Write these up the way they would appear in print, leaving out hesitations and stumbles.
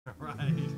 Right.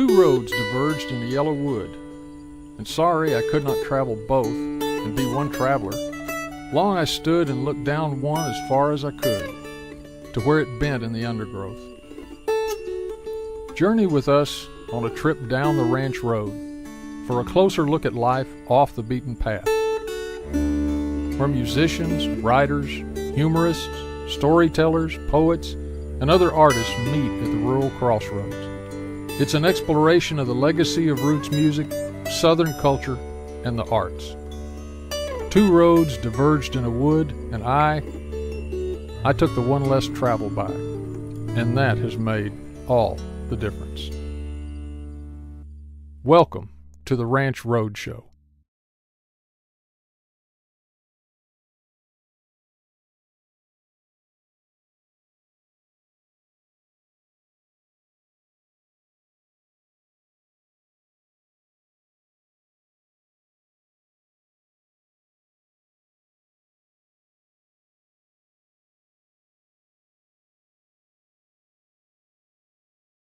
Two roads diverged in the yellow wood, and sorry I could not travel both and be one traveler. Long I stood and looked down one as far as I could, to where it bent in the undergrowth. Journey with us on a trip down the ranch road for a closer look at life off the beaten path, where musicians, writers, humorists, storytellers, poets, and other artists meet at the rural crossroads. It's an exploration of the legacy of roots music, Southern culture, and the arts. Two roads diverged in a wood, and I took the one less traveled by, and that has made all the difference. Welcome to the Ranch Road Show.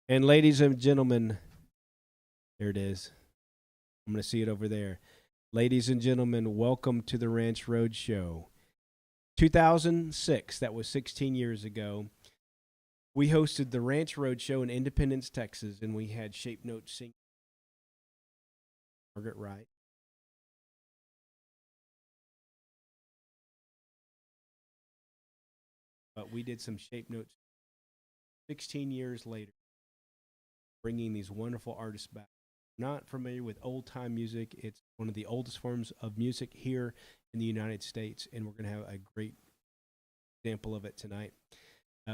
And ladies and gentlemen, there it is. I'm going to see it over there. Ladies and gentlemen, welcome to the Ranch Road Show. 2006, that was 16 years ago, we hosted the Ranch Road Show in Independence, Texas, and we had Shape Note sing Margaret Wright. But we did some Shape Notes 16 years later, bringing these wonderful artists back. Not familiar with old-time music. It's one of the oldest forms of music here in the United States, and we're going to have a great example of it tonight.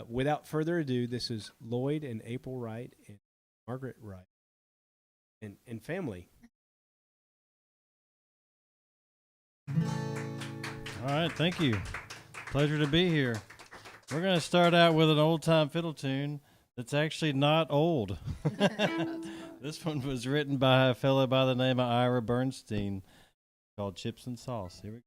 Without further ado, this is Lloyd and April Wright and Margaret Wright and family. All right, thank you. Pleasure to be here. We're going to start out with an old-time fiddle tune that's actually not old. This one was written by a fellow by the name of Ira Bernstein called Chips and Sauce. Here we go.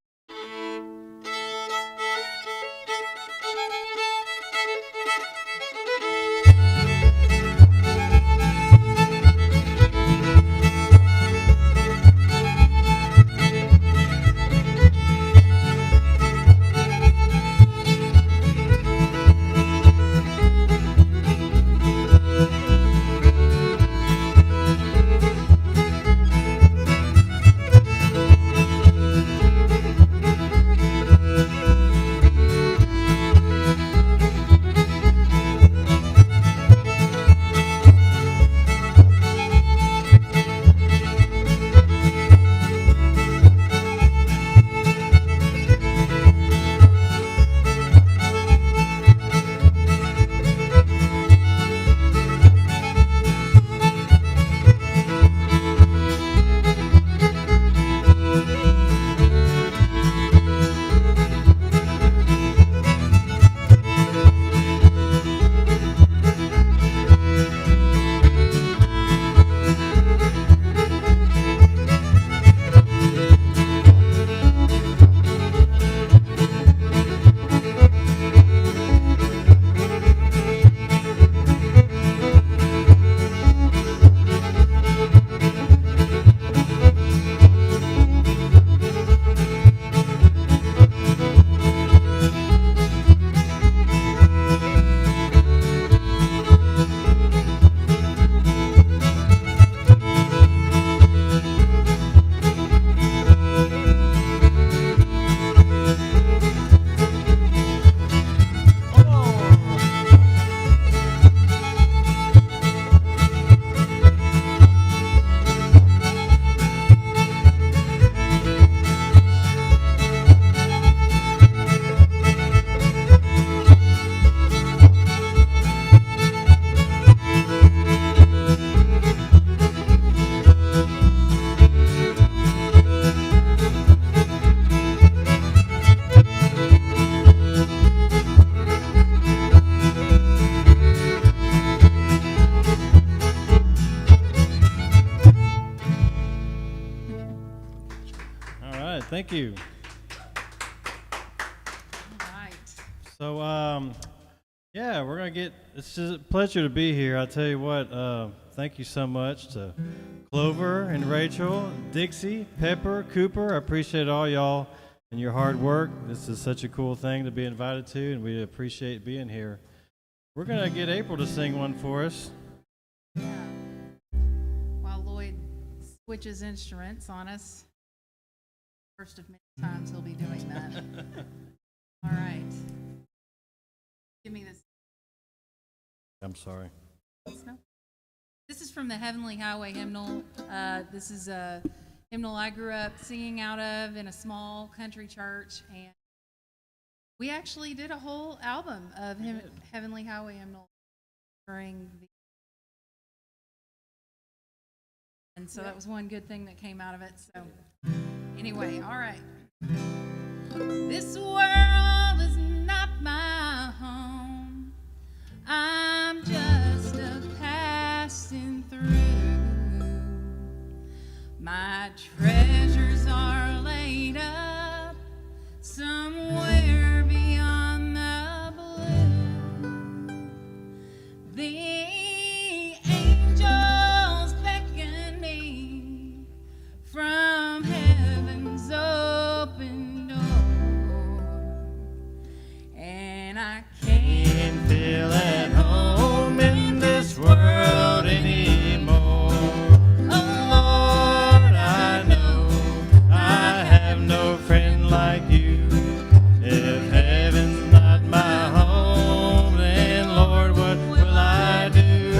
Thank you. All right. So Yeah, we're going to get, it's just a pleasure to be here. I'll tell you what, thank you so much to Clover and Rachel, Dixie, Pepper, Cooper. I appreciate all y'all and your hard work. This is such a cool thing to be invited to, and we appreciate being here. We're going to get April to sing one for us. Yeah. While Lloyd switches instruments on us, first of many times he'll be doing that. All right. Give me this. I'm sorry. No. This is from the Heavenly Highway hymnal. This is a hymnal I grew up singing out of in a small country church, and we actually did a whole album of Heavenly Highway hymnal during the. And so that was one good thing that came out of it. So anyway, all right. This world is not my home. I'm just a passing through. My treasures are laid up somewhere beyond the blue. The angels beckon me from heaven's open door, and I can't feel at home in this world anymore. Oh Lord, I know I have no friend like you. If heaven's not my home, then Lord, what will I do?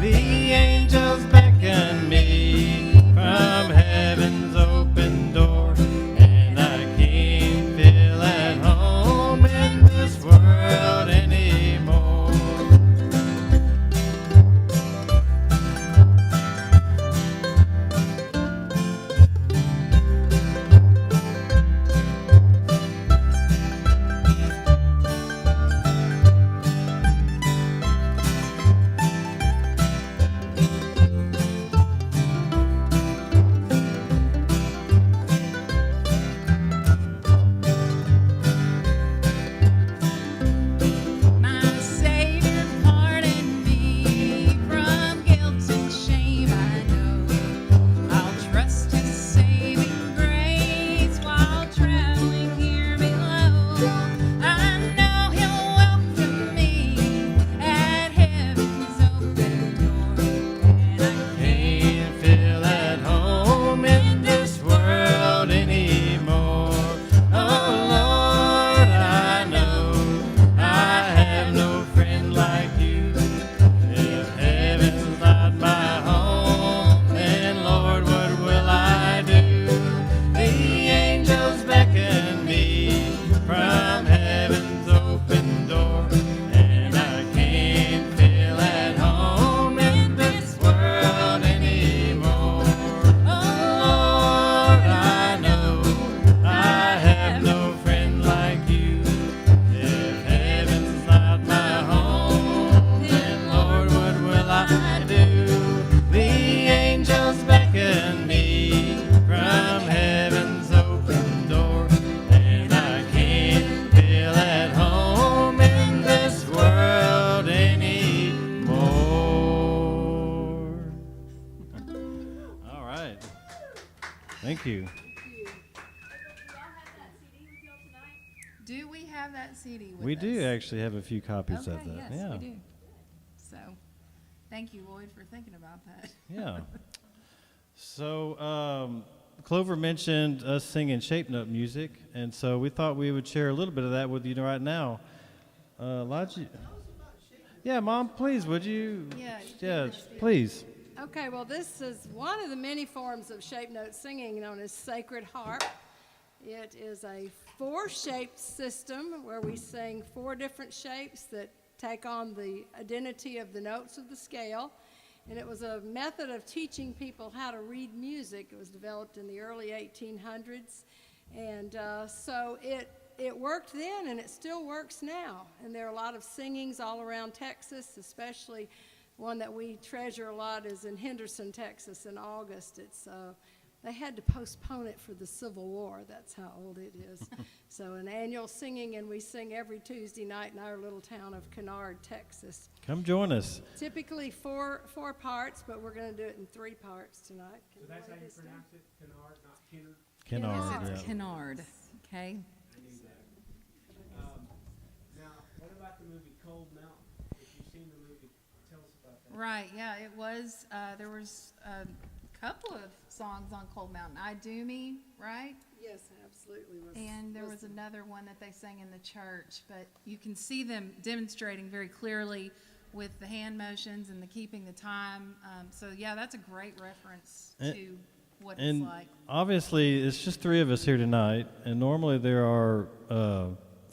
The angels beckon me from heaven's open door, and I can't feel at home in this world anymore. My Savior pardoned me from guilt and shame, I know. I'll trust His saving grace while traveling here below. I know He'll welcome me at heaven's open door, and I can't feel at home in this world anymore. Oh Lord, I know I have no friend like you. If heaven's not my home, then Lord, what will I do? The angels beckon me from heaven's open door, and I can't feel at home in this world anymore. Oh Lord, I know I have no friend like you. If heaven's not my home, then Lord, what will I do? The angels beckon me from heaven's open door, and I can't feel at home in this world anymore. All right. Thank you. Do we have that CD with We us? do actually have a few copies Okay, of that. yes, Yeah. we do. So, thank you, Lloyd, for thinking about that. Yeah. So Clover mentioned us singing shape note music, and so we thought we would share a little bit of that with you right now. Lodge, yeah, Mom, please, would you? Yeah, please. Okay, well, this is one of the many forms of shape note singing known as sacred harp. It is a four-shaped system where we sing four different shapes that take on the identity of the notes of the scale. And it was a method of teaching people how to read music. It was developed in the early 1800s. And so it worked then, and it still works now. And there are a lot of singings all around Texas, especially one that we treasure a lot is in Henderson, Texas in August. It's They had to postpone it for the Civil War. That's how old it is. So an annual singing, and we sing every Tuesday night in our little town of Kennard, Texas. Come join us. Typically four parts, but we're going to do it in 3 parts tonight. So that's how you pronounce it, Kennard, not Kennard? Kennard, Kennard. yeah. Kennard, okay? I knew that. Now, what about the movie Cold Mountain? If you've seen the movie, tell us about that. Right, yeah, it was, there was a couple of songs on Cold Mountain. I Do Me, right? Yes, absolutely. And there was another one that they sang in the church, but you can see them demonstrating very clearly with the hand motions and the keeping the time. So yeah, that's a great reference to what it's like. Obviously, it's just 3 of us here tonight, and normally there are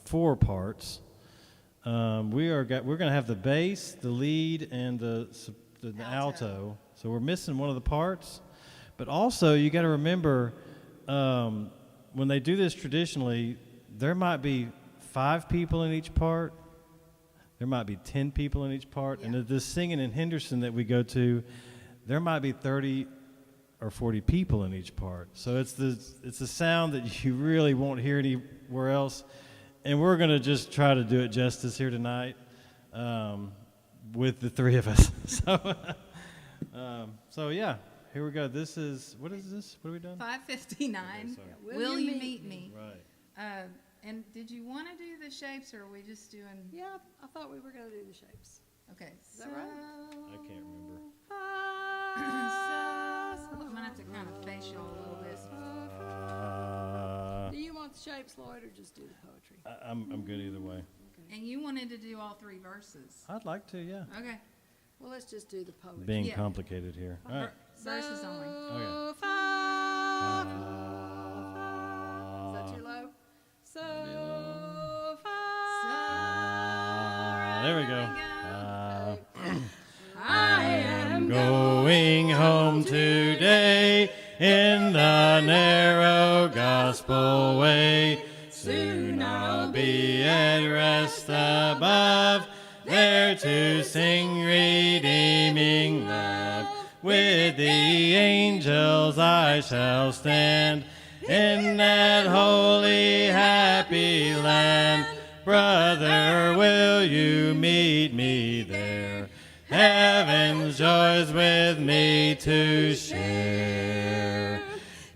4 parts. We're going to have the bass, the lead, and the alto. So we're missing one of the parts. But also, you got to remember, when they do this traditionally, there might be 5 people in each part. There might be 10 people in each part. Yeah. And at this singing in Henderson that we go to, there might be 30 or 40 people in each part. So it's the sound that you really won't hear anywhere else. And we're going to just try to do it justice here tonight with the 3 of us. So yeah, here we go. This is, what is this? What have we done? 5:59. Okay, sorry. Will you meet me? Right. And did you want to do the shapes, or are we just doing? Yeah, I thought we were going to do the shapes. Okay, Is that right? I can't remember. So I'm gonna have to kind of face y'all a little bit. Do you want the shapes, Lloyd, or just do the poetry? I'm good either way. And you wanted to do all 3 verses. I'd like to, yeah. Okay, Well, let's just do the poetry. Being Yeah. complicated here. All right. verses only. Okay. Fa, fa, fa. Is that too low? So, fa. There we go. I am Going home today in the narrow gospel way. Soon I'll be at rest above, there to sing redeeming love. With the angels I shall stand in that holy happy land. Brother, will you meet me there? Heaven's joys with me to share.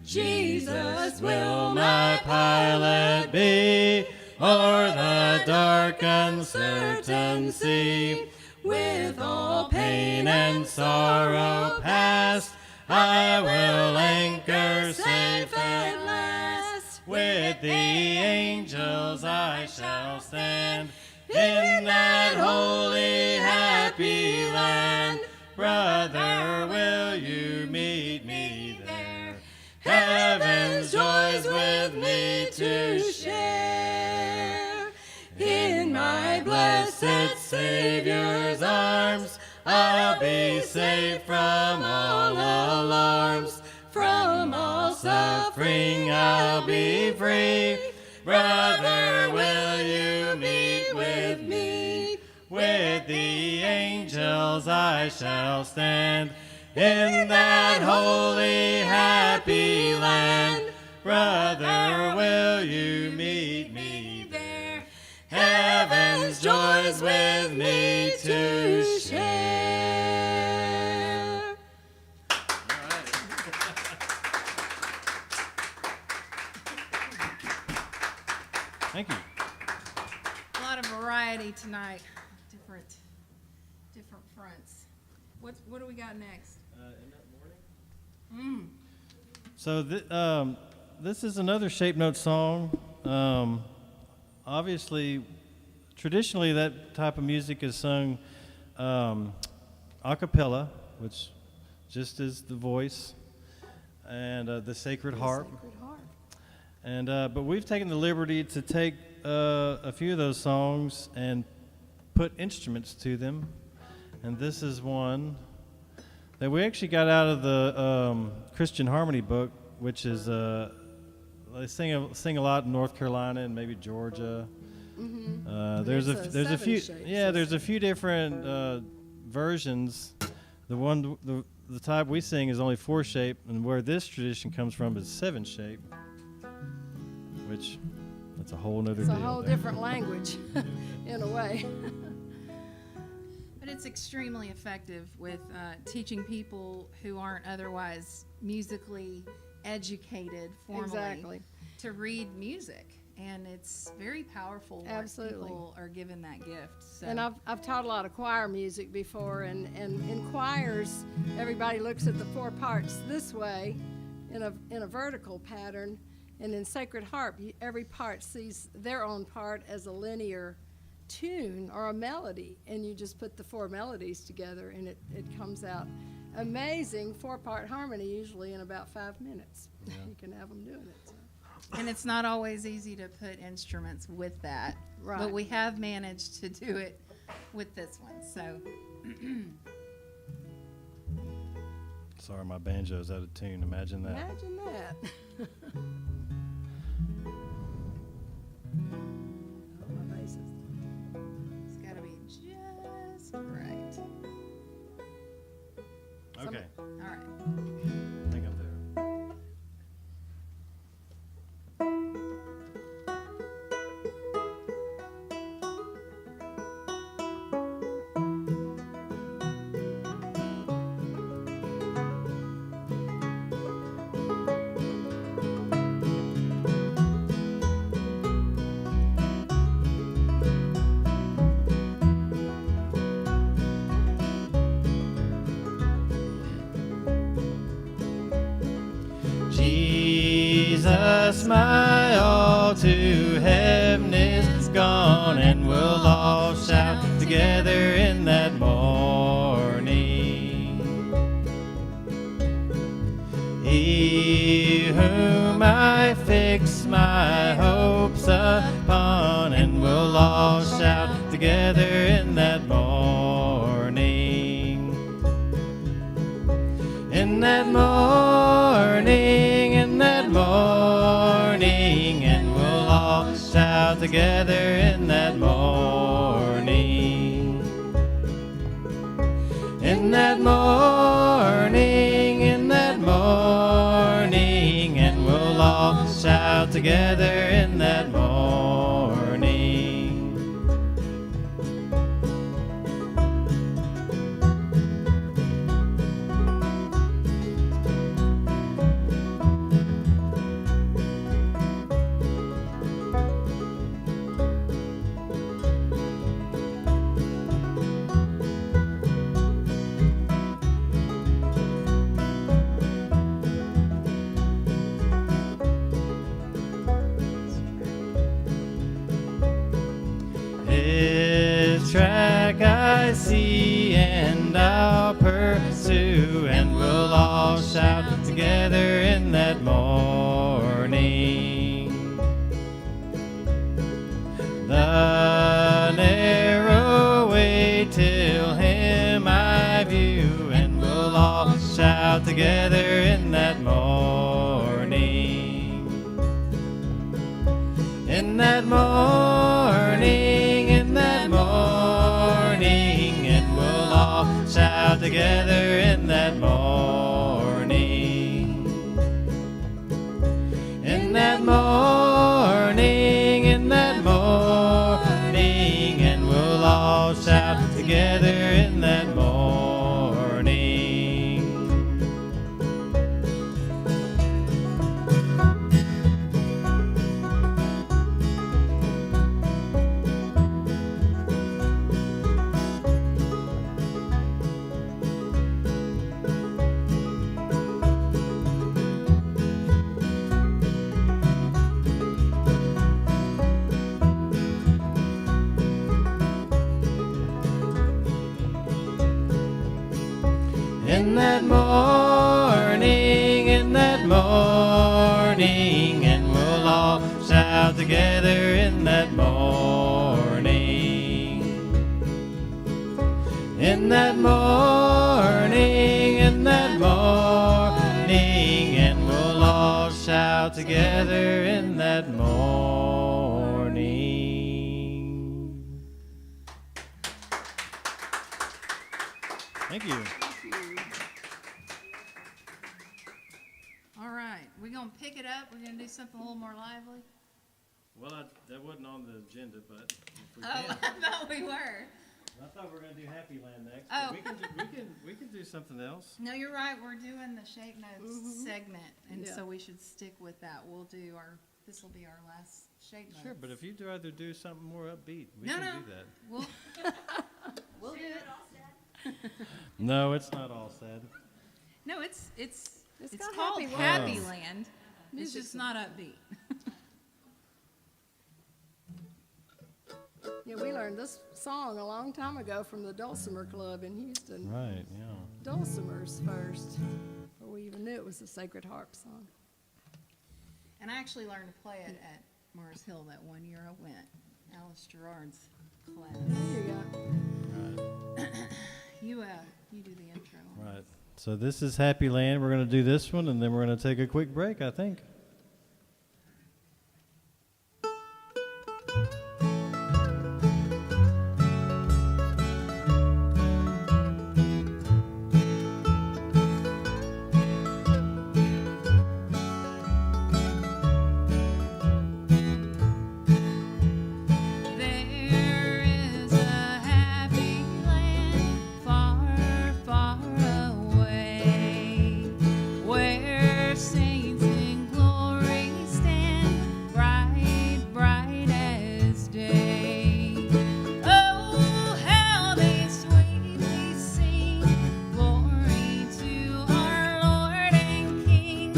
Jesus will my pilot be o'er the dark uncertain sea. With all pain and sorrow past, I will anchor safe at last. With the angels I shall stand in that holy happy land. Brother, will you meet me there? Heaven's joys with me to share. In my blessed Savior's arms, I'll be safe from all alarms. From all suffering I'll be free. Brother, will you meet with me? With the angels I shall stand in that holy happy land. Brother, will you meet me there? Heaven's joys with me to share. Thank you. A lot of variety tonight. Different fronts. What do we got next? So this is another Shape Note song. Obviously, traditionally that type of music is sung a cappella, which just is the voice, and the sacred harp. Sacred harp. And but we've taken the liberty to take a few of those songs and put instruments to them, and this is one that we actually got out of the Christian Harmony book, which is they sing a lot in North Carolina and maybe Georgia. Mm-hmm. There's a few seven-shape there's a few different versions. The the type we sing is only 4-shape, and where this tradition comes from is 7-shape, which that's a whole nother It's deal. a whole there. different language, in a way. But it's extremely effective with teaching people who aren't otherwise musically educated formally Exactly. to read music. And it's very powerful when Absolutely. people are given that gift. So. And I've taught a lot of choir music before, and in choirs, everybody looks at the 4 parts this way, in a vertical pattern, and in Sacred Harp, every part sees their own part as a linear tune or a melody, and you just put the 4 melodies together, and it comes out amazing 4-part harmony, usually in about 5 minutes. Yeah. You can have them doing it. So. And it's not always easy to put instruments with that. Right. But we have managed to do it with this one. So Sorry, my banjo's out of tune. Imagine that. Imagine that. Oh, my bass is- it's got to be just right. Okay, All right. I think I'm there. Jesus, my all to heaven is gone, and we'll all shout together in that morning. He whom I fix my hopes upon, and we'll all shout together in that morning. In that morning, in that morning, and we'll all shout together in that morning. In that morning, in that morning, and we'll all shout together in that morning. His track I see, and I'll pursue, and we'll all shout together in that morning. The narrow way till him I view, and we'll all shout together in that morning. In that morning, in that morning, and we'll all shout together in that morning. In that morning, in that morning, and we'll all shout together in that morning. In that morning, in that morning, and we'll all shout together in that morning. In that morning, in that morning, and we'll all shout together in that morning. Thank you. up? We're gonna do something a little more lively. Well, that wasn't on the agenda, but if we Oh, can. I thought we were. I thought we were going to do Happy Land next. Oh. But we can do something else. No, you're right. We're doing the Shape Notes segment, and Yeah. so we should stick with that. This will be our last Shape Notes. Sure, but if you'd rather do something more upbeat, we No, can no. do that. We'll do it. No, it's not all said. No, it's got called Happy Happy Land. Land. It's Music's just not upbeat. Yeah, we learned this song a long time ago from the Dulcimer Club in Houston. Right, yeah. Dulcimers first, before we even knew it was a Sacred Harp song. And I actually learned to play it at Mars Hill that one year I went. Alice Gerard's class. There you go. Right, You do the intro. right. So this is Happy Land. We're going to do this one, and then we're going to take a quick break, I think. There is a happy land far, far away, where saints in glory stand, bright, bright as day. Oh, how they sweetly sing, glory to our Lord and King.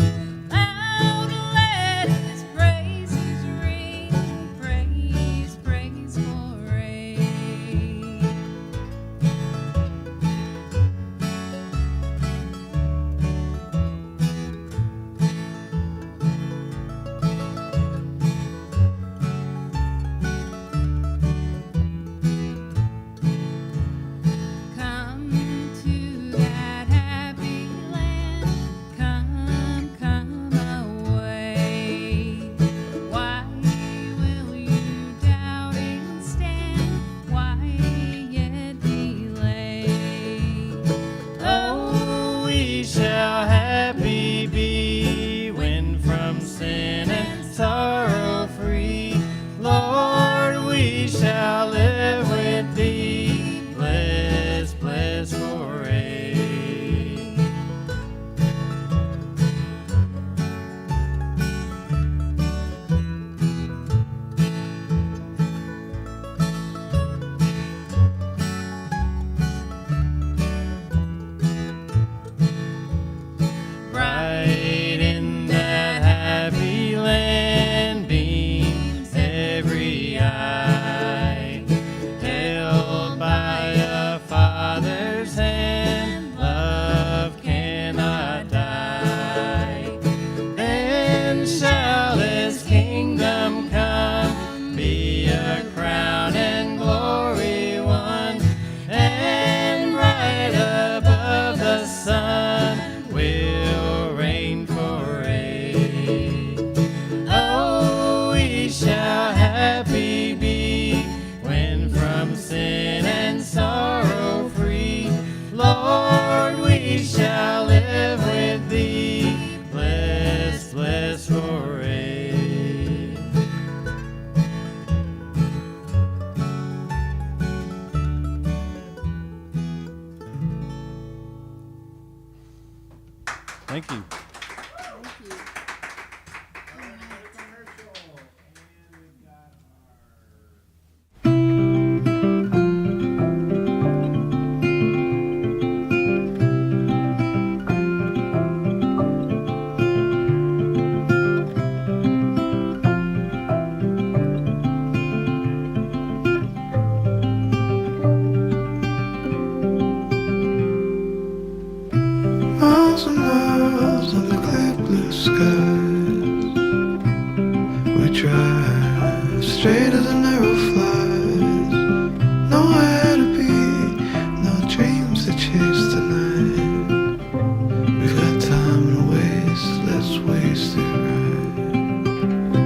Loud let His praises ring, praise, praise forever. Come to that happy land, come away. Why will you doubt and stand? Why yet delay? Oh, we shall happy be when from sin and sorrow free. Lord, we shall live with thee. Bless, bless forever. Bright in that happy land beams every eye, held by a Father's hand, love cannot die. Then shall His kingdom come, be a crown and glory won, and right above the sun will reign forever. Oh, we shall happy be when from sin and sorrow free. Lord, we shall live with thee. Bless, bless forever. Thank you. Thank you. Miles and miles on the clear blue skies. We drive straight as an arrow flies. Nowhere to be, no dreams to chase tonight. We've got time to waste, let's waste it right.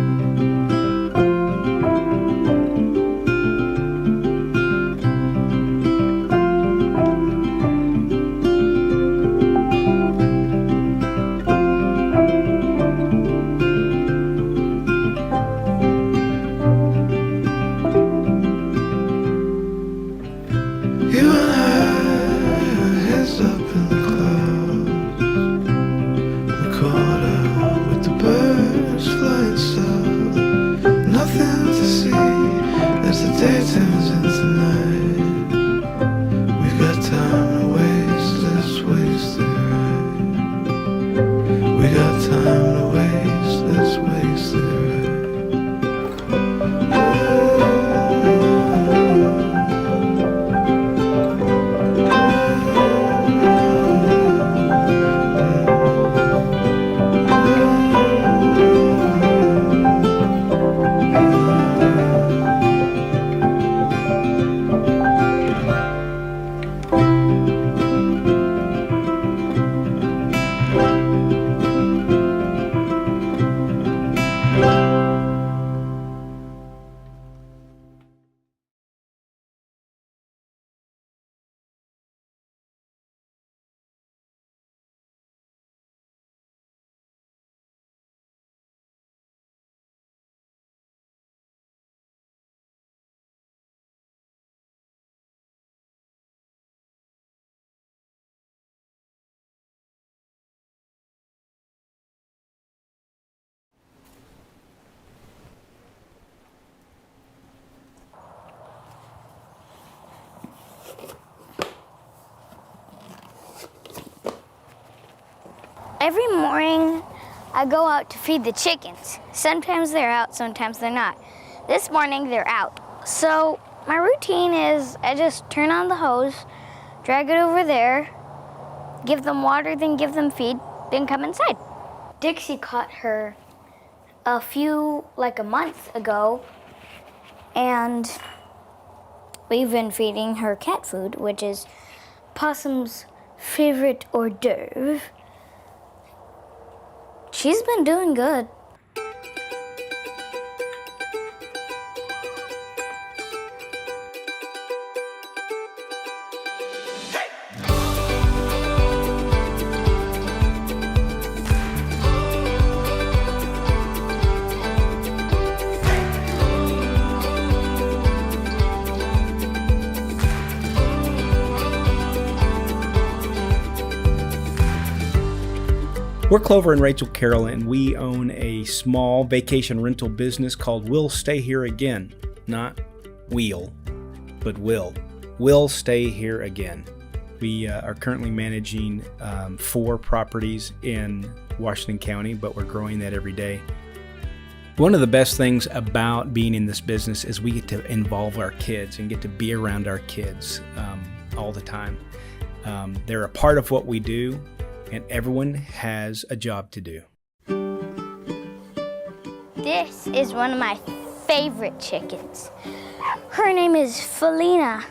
Every morning, I go out to feed the chickens. Sometimes they're out, sometimes they're not. This morning, they're out. So my routine is I just turn on the hose, drag it over there, give them water, then give them feed, then come inside. Dixie caught her like a month ago, and we've been feeding her cat food, which is Possum's favorite hors d'oeuvre. She's been doing good. We're Clover and Rachel Carroll, and we own a small vacation rental business called We'll Stay Here Again. Not we'll, but will. We'll Stay Here Again. We are currently managing 4 properties in Washington County, but we're growing that every day. One of the best things about being in this business is we get to involve our kids and get to be around our kids all the time. They're a part of what we do, and everyone has a job to do. This is one of my favorite chickens. Her name is Felina,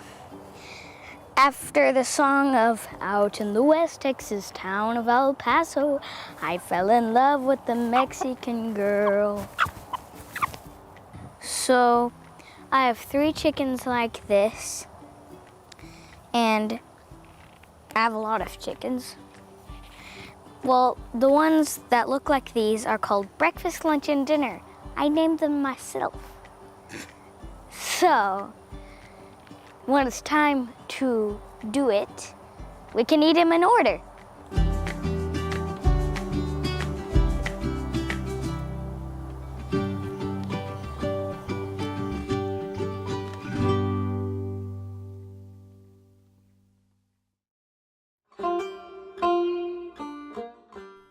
after the song of Out in the West Texas town of El Paso, I fell in love with the Mexican girl. So I have 3 chickens like this, and I have a lot of chickens. Well, the ones that look like these are called breakfast, lunch, and dinner. I named them myself. So, when it's time to do it, we can eat them in order.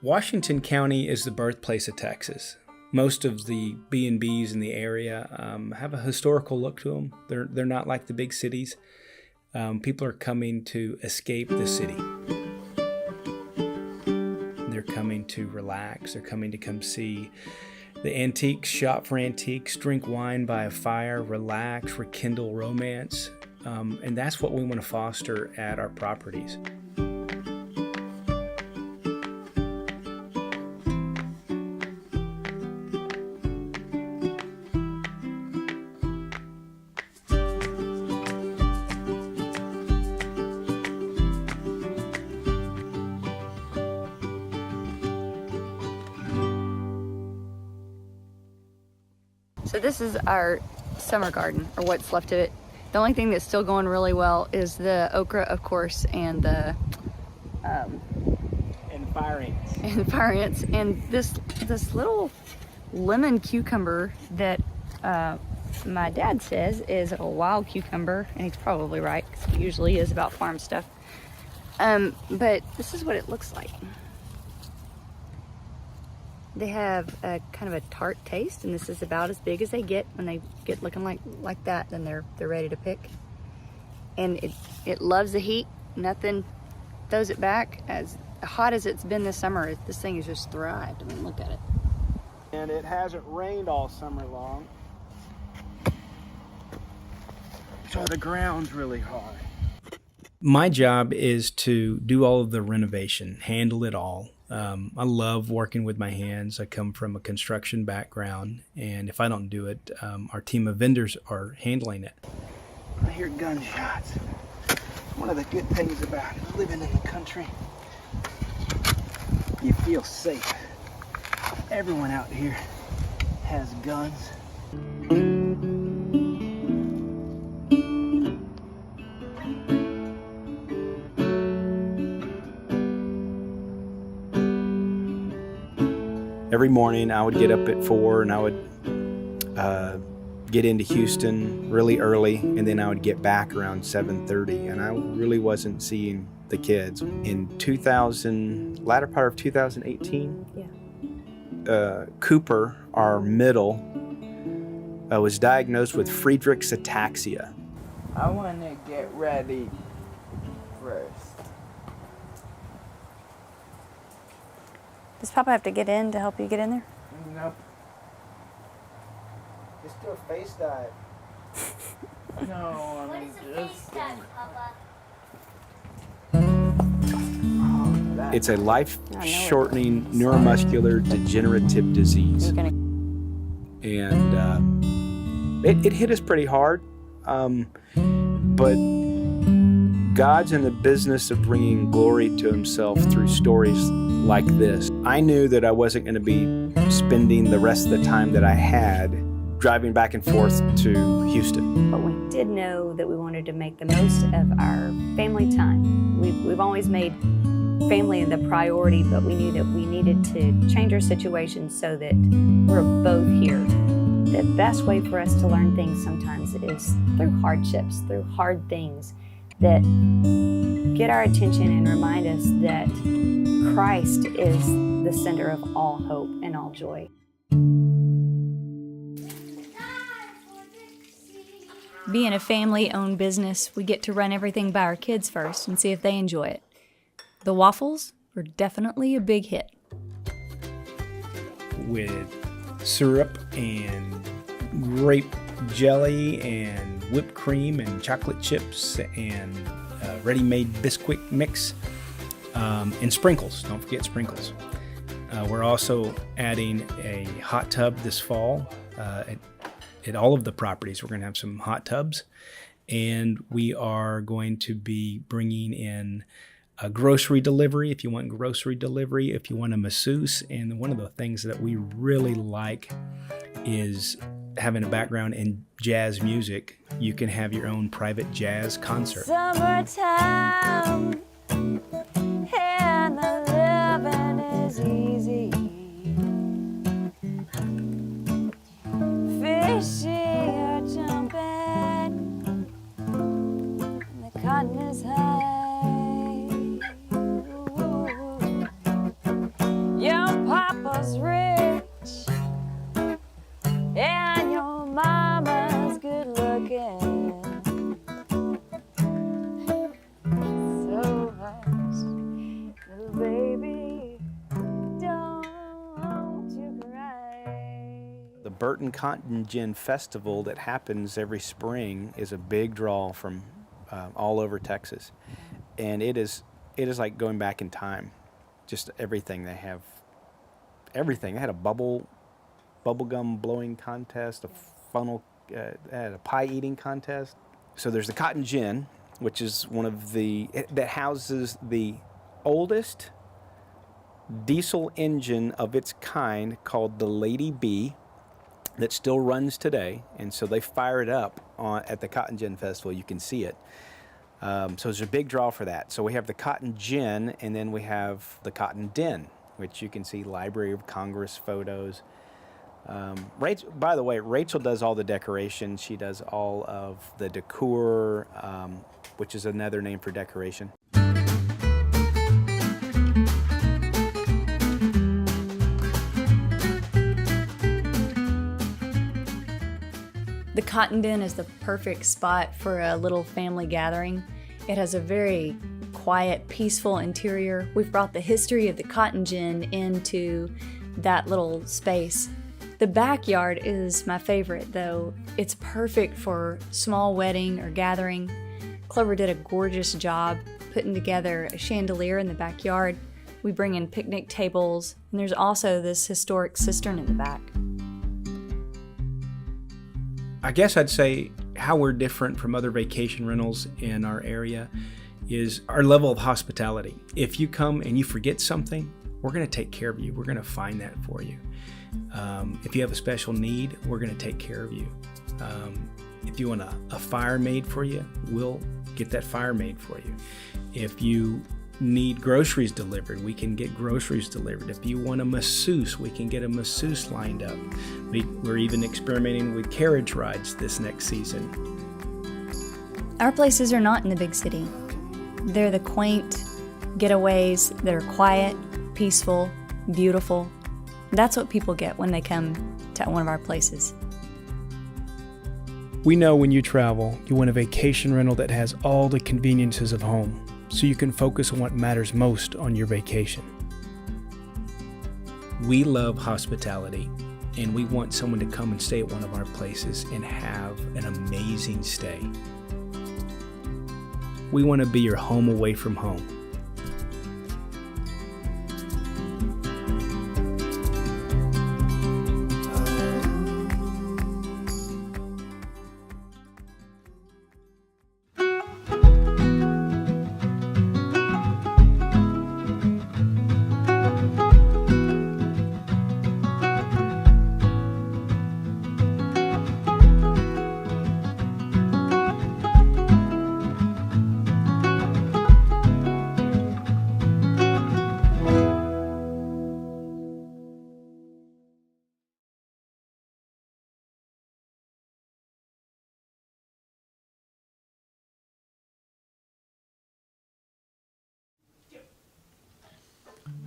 Washington County is the birthplace of Texas. Most of the B&Bs in the area have a historical look to them. They're not like the big cities. People are coming to escape the city. They're coming to relax. They're coming to come see the antiques, shop for antiques, drink wine by a fire, relax, rekindle romance. And that's what we want to foster at our properties. So this is our summer garden, or what's left of it. The only thing that's still going really well is the okra, of course, and the fire ants. And fire ants, and this little lemon cucumber that my dad says is a wild cucumber, and he's probably right, because he usually is about farm stuff. But this is what it looks like. They have a kind of a tart taste, and this is about as big as they get. When they get looking like that, then they're ready to pick. And it loves the heat. Nothing throws it back. As hot as it's been this summer, this thing has just thrived. I mean, look at it. And it hasn't rained all summer long, so the ground's really hard. My job is to do all of the renovation, handle it all. I love working with my hands. I come from a construction background, and if I don't do it, our team of vendors are handling it. I hear gunshots. One of the good things about living in the country, you feel safe. Everyone out here has guns. Every morning I would get up at 4 and I would get into Houston really early, and then I would get back around 7:30, and I really wasn't seeing the kids. In latter part of 2018, Cooper, our middle, was diagnosed with Friedreich's ataxia. I want to get ready first. Does Papa have to get in to help you get in there? Nope. Just do a face dive. No, I'm just. It's a life-shortening neuromuscular degenerative disease. And it hit us pretty hard, but God's in the business of bringing glory to himself through stories like this. I knew that I wasn't going to be spending the rest of the time that I had driving back and forth to Houston. But we did know that we wanted to make the most of our family time. We've always made family the priority, but we knew that we needed to change our situation so that we're both here. The best way for us to learn things sometimes is through hardships, through hard things that get our attention and remind us that Christ is the center of all hope and all joy. Being a family-owned business, we get to run everything by our kids first and see if they enjoy it. The waffles were definitely a big hit. With syrup and grape jelly and whipped cream and chocolate chips and ready-made Bisquick mix and sprinkles. Don't forget sprinkles. We're also adding a hot tub this fall at all of the properties. We're going to have some hot tubs, and we are going to be bringing in a grocery delivery if you want grocery delivery, if you want a masseuse. And one of the things that we really like is having a background in jazz music. You can have your own private jazz concert. Summertime and the living is easy. Fishing or jumping, the cotton is high. Your papa's rich and your mama's good looking. So hush, little baby, don't you cry. The Burton Cotton Gin Festival that happens every spring is a big draw from all over Texas, and it is like going back in time. Just everything. They have everything. They had a bubblegum blowing contest, a funnel, they had a pie eating contest. So there's the Cotton Gin, which is one of that houses the oldest diesel engine of its kind called the Lady B that still runs today. And so they fire it up at the Cotton Gin Festival. You can see it. So there's a big draw for that. So we have the Cotton Gin, and then we have the Cotton Den, which you can see Library of Congress photos. By the way, Rachel does all the decoration. She does all of the decor, which is another name for decoration. The Cotton Den is the perfect spot for a little family gathering. It has a very quiet, peaceful interior. We've brought the history of the Cotton Gin into that little space. The backyard is my favorite, though. It's perfect for small wedding or gathering. Clover did a gorgeous job putting together a chandelier in the backyard. We bring in picnic tables, and there's also this historic cistern in the back. I guess I'd say how we're different from other vacation rentals in our area is our level of hospitality. If you come and you forget something, we're going to take care of you. We're going to find that for you. If you have a special need, we're going to take care of you. If you want a fire made for you, we'll get that fire made for you. If you need groceries delivered, we can get groceries delivered. If you want a masseuse, we can get a masseuse lined up. We're even experimenting with carriage rides this next season. Our places are not in the big city. They're the quaint getaways that are quiet, peaceful, beautiful. That's what people get when they come to one of our places. We know when you travel, you want a vacation rental that has all the conveniences of home, so you can focus on what matters most on your vacation. We love hospitality, and we want someone to come and stay at one of our places and have an amazing stay. We want to be your home away from home.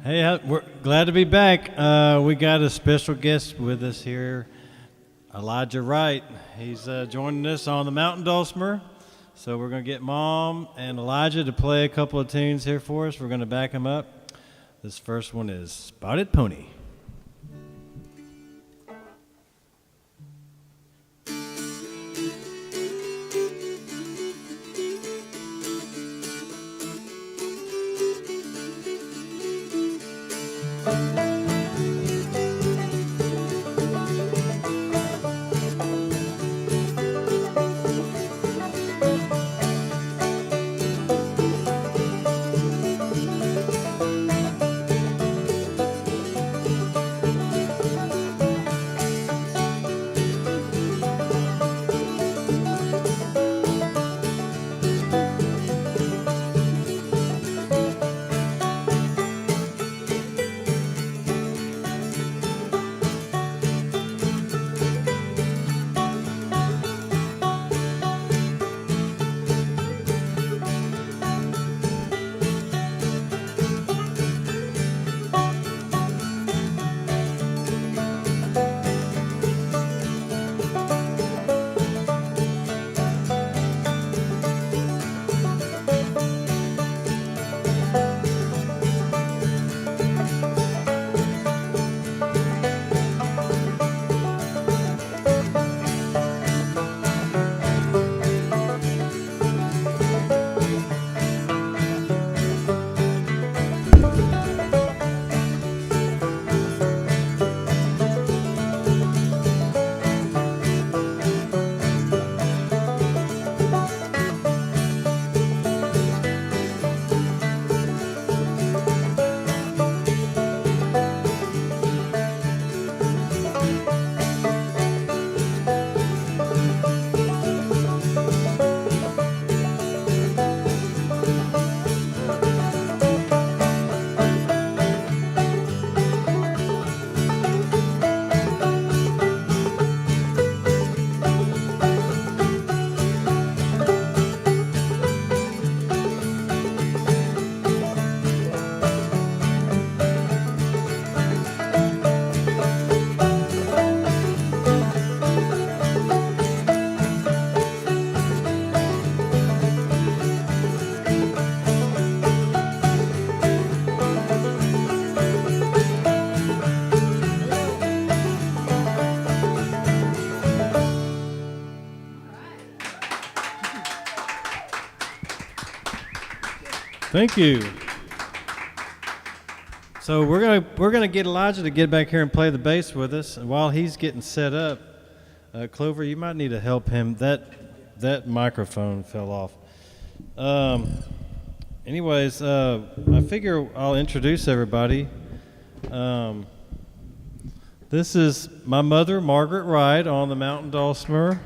Hey, we're glad to be back. We got a special guest with us here, Elijah Wright. He's joining us on the mountain dulcimer. So we're going to get Mom and Elijah to play a couple of tunes here for us. We're going to back them up. This first one is Spotted Pony. Thank you. So we're gonna get Elijah to get back here and play the bass with us, and while he's getting set up, Clover, you might need to help him. That microphone fell off. Anyways, I figure I'll introduce everybody. This is my mother, Margaret Wright, on the mountain dulcimer.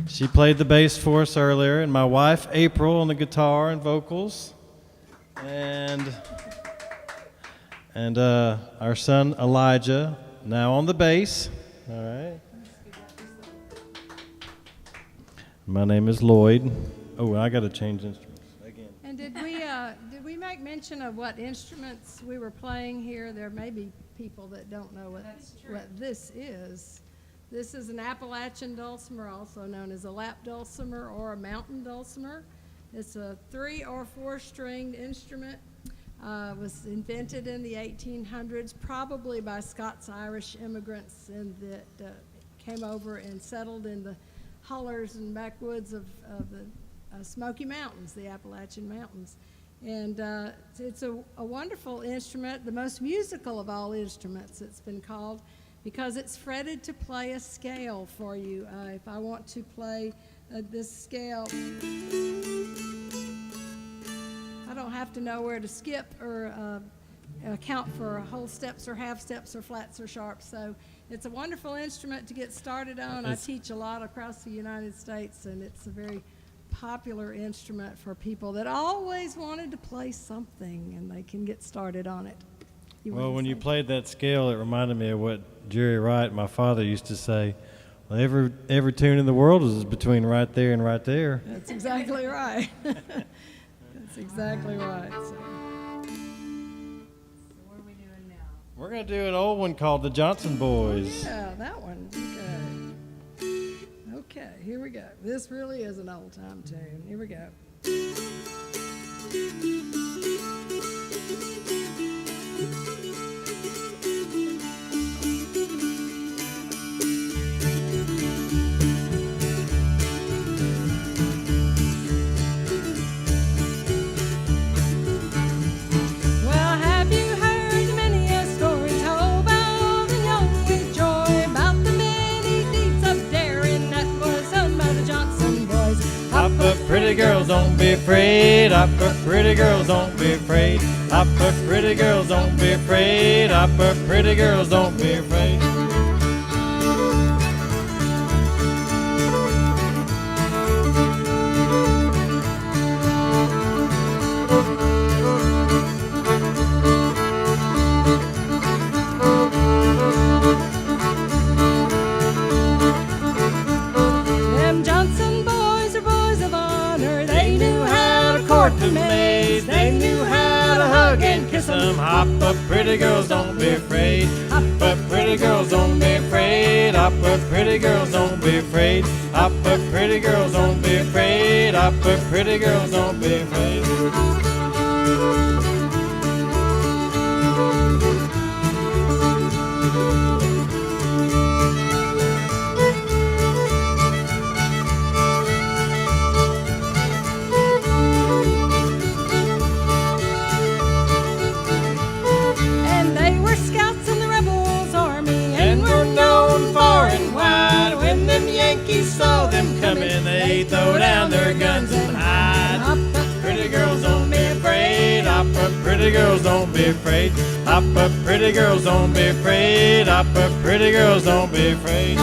She played the bass for us earlier, and my wife, April, on the guitar and vocals. And our son Elijah, now on the bass. All right. My name is Lloyd. Oh, I got to change instruments again. And did we make mention of what instruments we were playing here? There may be people that don't know what this is. This is an Appalachian dulcimer, also known as a lap dulcimer or a mountain dulcimer. It's a 3 or 4 stringed instrument. Was invented in the 1800s, probably by Scots-Irish immigrants that came over and settled in the hollers and backwoods of the Smoky Mountains, the Appalachian Mountains. And it's a wonderful instrument, the most musical of all instruments, it's been called, because it's fretted to play a scale for you. If I want to play this scale, I don't have to know where to skip or count for whole steps or half steps or flats or sharps. So it's a wonderful instrument to get started on. I teach a lot across the United States, and it's a very popular instrument for people that always wanted to play something, and they can get started on it. Well, when you played that scale, it reminded me of what Jerry Wright, my father, used to say. Well, every tune in the world is between right there and right there. That's exactly right. That's exactly right. So what are we doing now? We're going to do an old one called the Johnson Boys. Yeah, that one. Okay, here we go. This really is an old-time tune. Here we go. Pretty girls, don't be afraid. Up, pretty girls, don't be afraid. Up, pretty girls, don't be afraid. Up, pretty girls, don't be afraid. They knew how to hug and kiss them. Hop up, pretty girls, don't be afraid. Hop up, pretty girls, don't be afraid. Hop up, pretty girls, don't be afraid. Hop up, pretty girls, don't be afraid. Hop up, pretty girls, don't be afraid. Saw them coming, they throw down their guns and hide. Hop up, pretty girls, don't be afraid. Hop up, pretty girls, don't be afraid. Hop up, pretty girls, don't be afraid. Hop up, pretty girls, don't be afraid.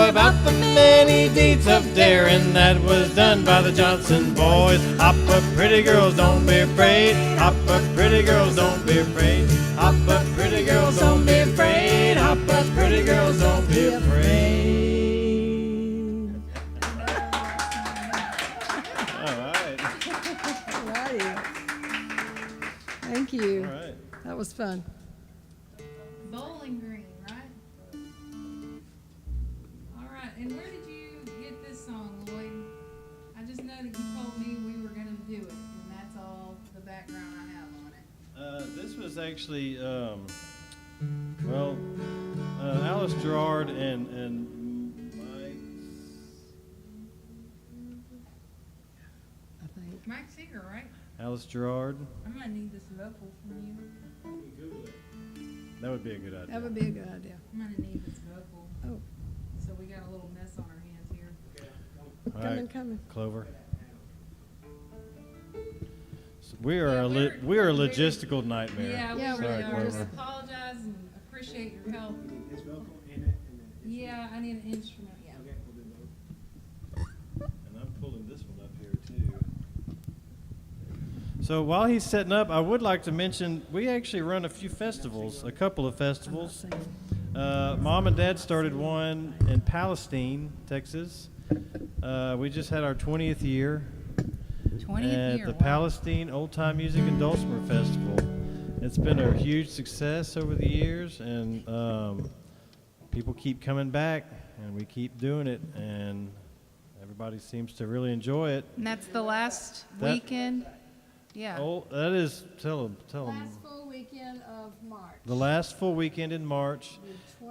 About the many deeds of daring that was done by the Johnson boys. Hop up, pretty girls, don't be afraid. Hop up, pretty girls, don't be afraid. Hop up, pretty girls, don't be afraid. Hop up, pretty girls, don't be afraid. All right. All right. Thank you. All right. That was fun. Bowling Green, right? And where did you get this song, Lloyd? I just know that you told me we were going to do it, and that's all the background I have on it. This was actually, Alice Gerard and Mike Seeger, right? Alice Gerard. I'm going to need this vocal from you. That would be a good idea. That would be a good idea. I'm going to need this vocal. Oh. we got a little mess on our hands here. All Coming, right, coming. Clover. So we are a logistical nightmare. Yeah, Yeah, we Sorry, really are. Just Clover. apologize and appreciate your help. Yeah, I need an instrument. Yeah. And I'm pulling this one up here too. So while he's setting up, I would like to mention we actually run a couple of festivals. Mom and Dad started one in Palestine, Texas. We just had our 20th year 20th at year. the Wow. Palestine Old Time Music and Dulcimer Festival. It's been a huge success over the years, and people keep coming back, and we keep doing it, and everybody seems to really enjoy it. And that's the last That- weekend. Yeah. Oh, that is, tell them. Last full weekend of March. The last full weekend in March,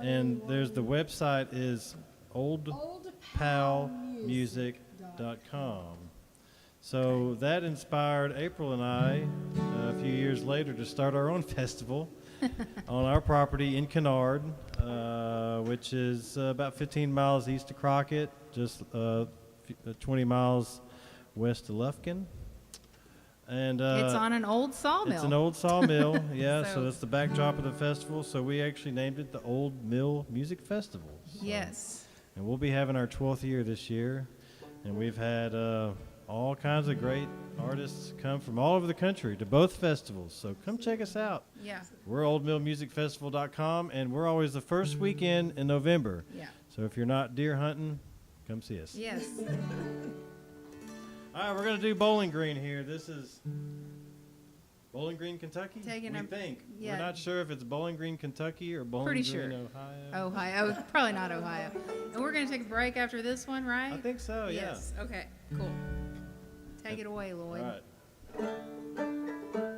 and there's the 21. website is oldpalmusic.com. So that inspired April and I a few years later to start our own festival on our property in Kennard, which is about 15 miles east of Crockett, just 20 miles west of Lufkin. And It's on an old sawmill. It's an old sawmill, yeah. So So- that's the backdrop of the festival. So we actually named it the Old Mill Music Festival. So- Yes. And we'll be having our 12th year this year, and we've had all kinds of great artists come from all over the country to both festivals. So come check us out. Yeah. We're oldmillmusicfestival.com, and we're always the first weekend in November. Yeah. So if you're not deer hunting, come see us. Yes. All right, we're going to do Bowling Green here. This is Bowling Green, Kentucky? Taking we a- think. yeah. We're not sure if it's Bowling Green, Kentucky or Bowling Pretty Green, sure. Ohio. Ohio. Probably not Ohio. And we're going to take a break after this one, right? I think so, yeah. Yes. Okay, cool. Take it away, Lloyd. All right.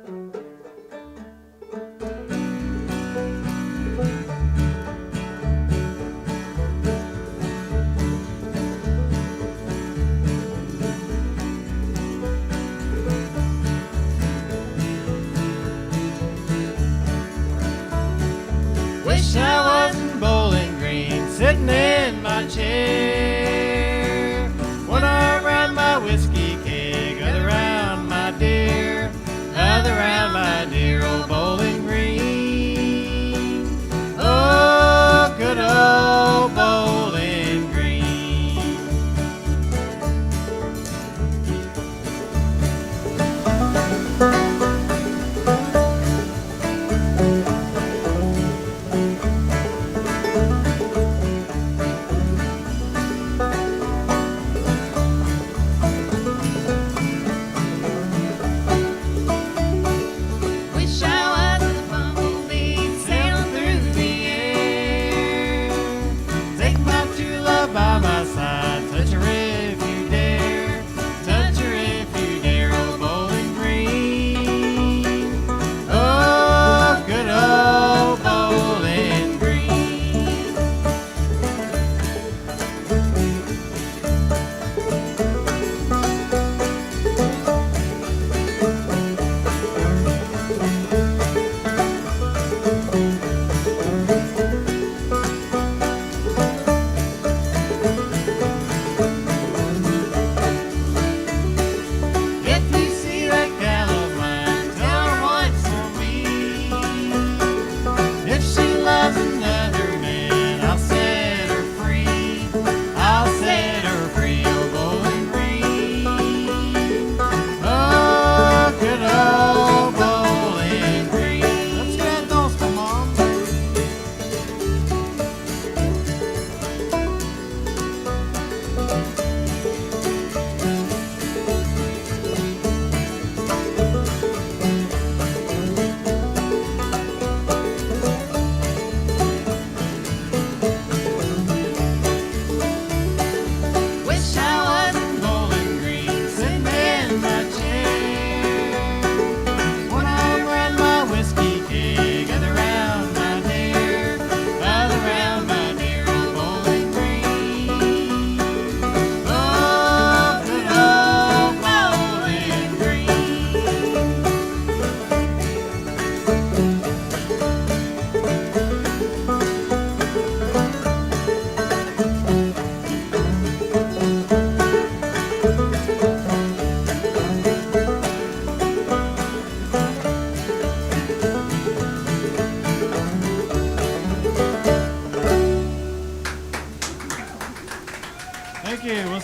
Wish I was in Bowling Green, sitting in my chair. One arm around my whiskey keg, other around my dear, other around my dear old Bowling Green. Oh, good old Bowling Green.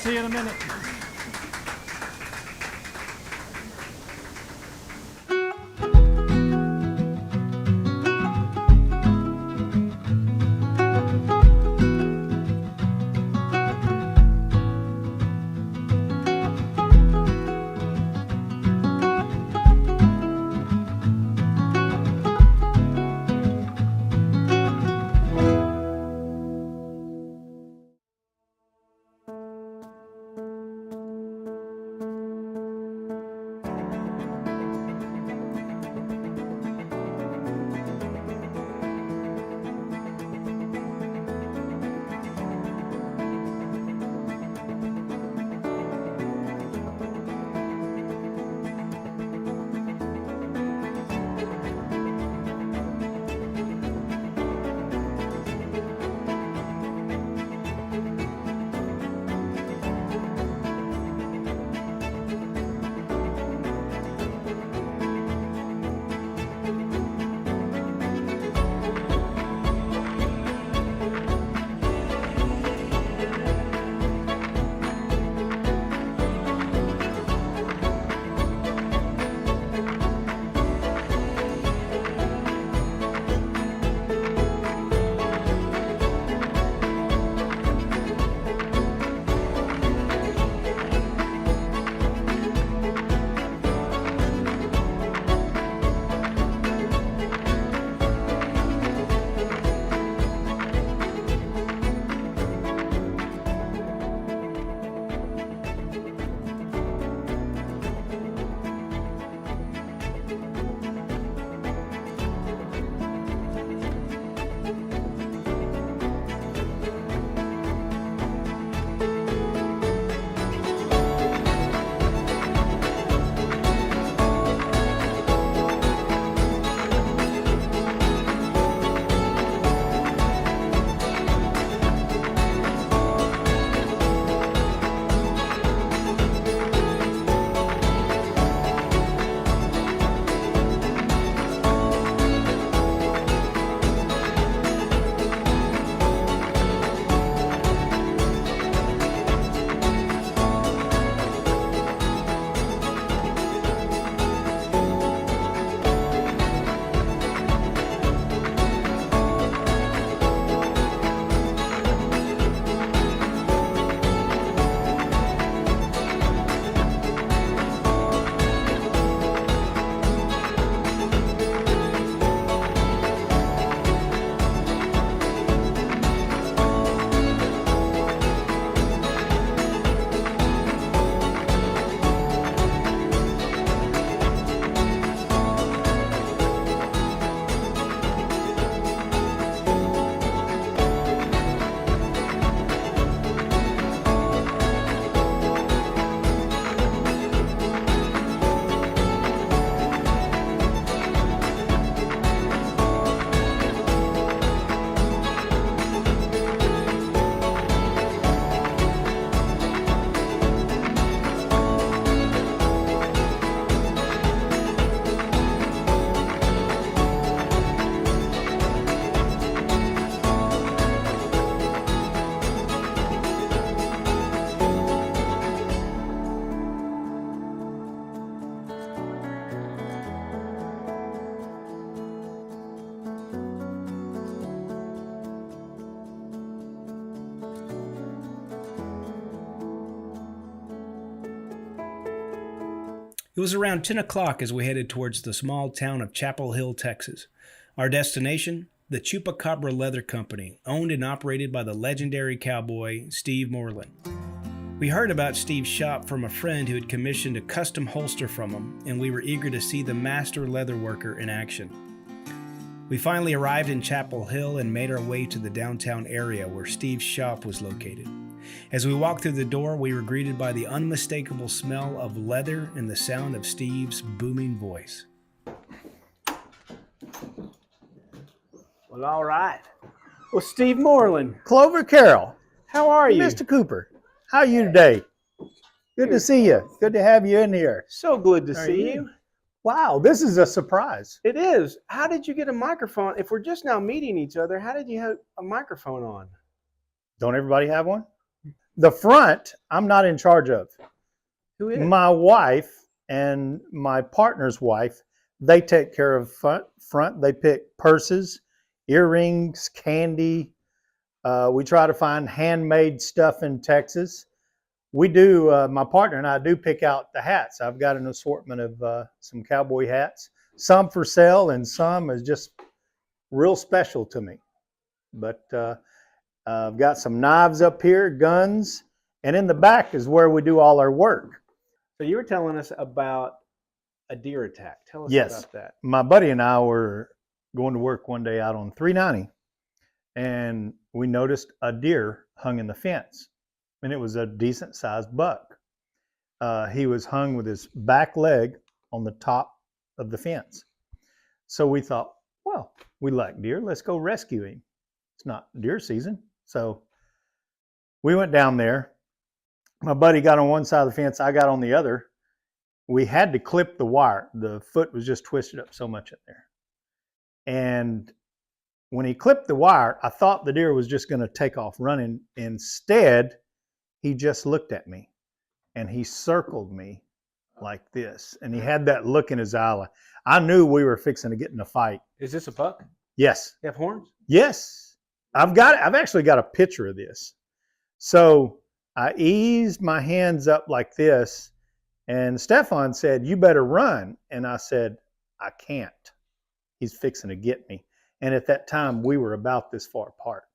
see you in a minute. It was around 10 o'clock as we headed towards the small town of Chapel Hill, Texas. Our destination, the Chupacabra Leather Company, owned and operated by the legendary cowboy Steve Moreland. We heard about Steve's shop from a friend who had commissioned a custom holster from him, and we were eager to see the master leather worker in action. We finally arrived in Chapel Hill and made our way to the downtown area where Steve's shop was located. As we walked through the door, we were greeted by the unmistakable smell of leather and the sound of Steve's booming voice. Well, all right. Well, Steve Moreland. Clover Carroll. How are you? Mr. Cooper, how are you today? Good to see you. Good to have you in here. So good to How are see you. Wow, this is a surprise. It is. How did you get a microphone? If we're just now meeting each other, how did you have a microphone on? Don't everybody have one? the front, I'm not in charge of. Who is? My wife and my partner's wife, they take care of front. They pick purses, earrings, candy. We try to find handmade stuff in Texas. We do, my partner and I do pick out the hats. I've got an assortment of some cowboy hats, some for sale and some is just real special to me. But I've got some knives up here, guns, and in the back is where we do all our work. So you were telling us about a deer attack. Tell us Yes. about that. My buddy and I were going to work one day out on 390, and we noticed a deer hung in the fence, and it was a decent sized buck. He was hung with his back leg on the top of the fence. So we thought, well, we like deer. Let's go rescue him. It's not deer season. So we went down there. My buddy got on one side of the fence. I got on the other. We had to clip the wire. The foot was just twisted up so much in there. And when he clipped the wire, I thought the deer was just going to take off running. Instead, he just looked at me and he circled me like this. And he had that look in his eye. I knew we were fixing to get in a fight. Is this a buck? Yes. You have horns? Yes. I've actually got a picture of this. So I eased my hands up like this, and Stefan said, "You better run." And I said, "I can't. He's fixing to get me." And at that time, we were about this far apart.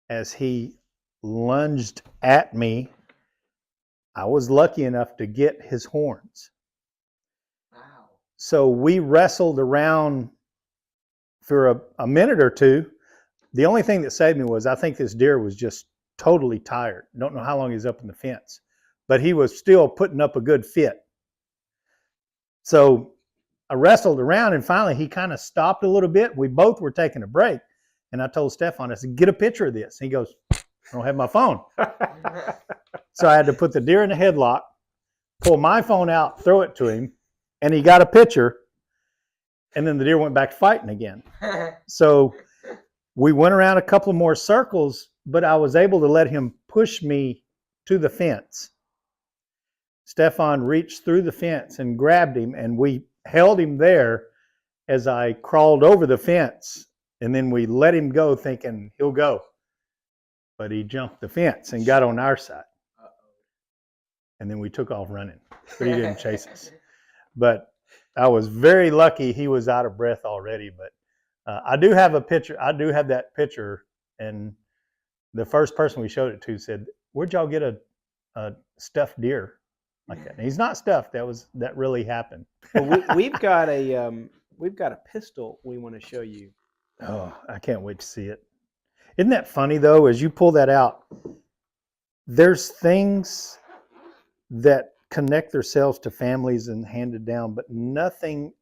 As he lunged at me, I was lucky enough to get his horns. Wow. So we wrestled around for a minute or two. The only thing that saved me was I think this deer was just totally tired. Don't know how long he was up in the fence, but he was still putting up a good fit. So I wrestled around, and finally he kind of stopped a little bit. We both were taking a break, and I told Stefan, I said, "Get a picture of this." He goes, "I don't have my phone." So I had to put the deer in a headlock, pull my phone out, throw it to him, and he got a picture. And then the deer went back to fighting again. So we went around a couple more circles, but I was able to let him push me to the fence. Stefan reached through the fence and grabbed him, and we held him there as I crawled over the fence. And then we let him go thinking he'll go. But he jumped the fence and got on our side. And then we took off running, but he didn't chase us. But I was very lucky he was out of breath already. But I do have a picture. I do have that picture. And the first person we showed it to said, "Where'd y'all get a stuffed deer like that?" And he's not stuffed. That really happened. Well, we've got a pistol we want to show you. Oh, I can't wait to see it. Isn't that funny though? As you pull that out, there's things that connect themselves to families and handed down, but nothing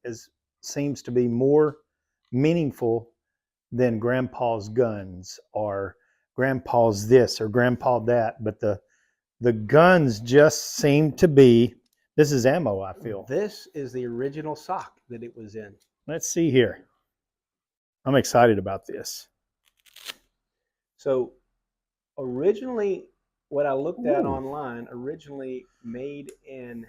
seems to be more meaningful than grandpa's guns or grandpa's this or grandpa that. But the guns just seem to be, this is ammo, I feel. This is the original sock that it was in. Let's see here. I'm excited about this. So originally, what I looked at online, originally made in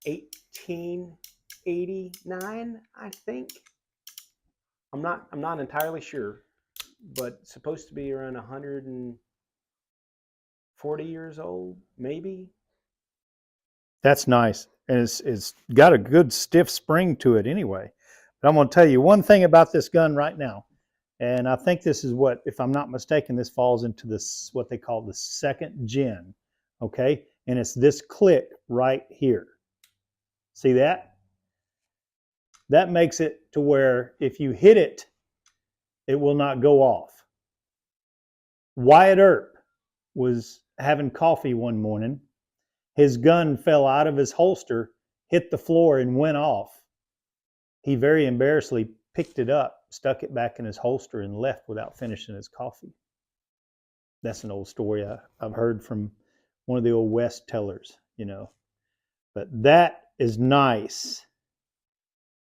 1889, I think. I'm not entirely sure, but supposed to be around 140 years old, maybe. That's nice. And it's got a good stiff spring to it anyway. But I'm going to tell you one thing about this gun right now. And I think this is what, if I'm not mistaken, this falls into this, what they call the second gen. Okay. And it's this click right here. See that? That makes it to where if you hit it, it will not go off. Wyatt Earp was having coffee one morning. His gun fell out of his holster, hit the floor, and went off. He very embarrassingly picked it up, stuck it back in his holster, and left without finishing his coffee. That's an old story I've heard from one of the old West tellers, you know. But that is nice.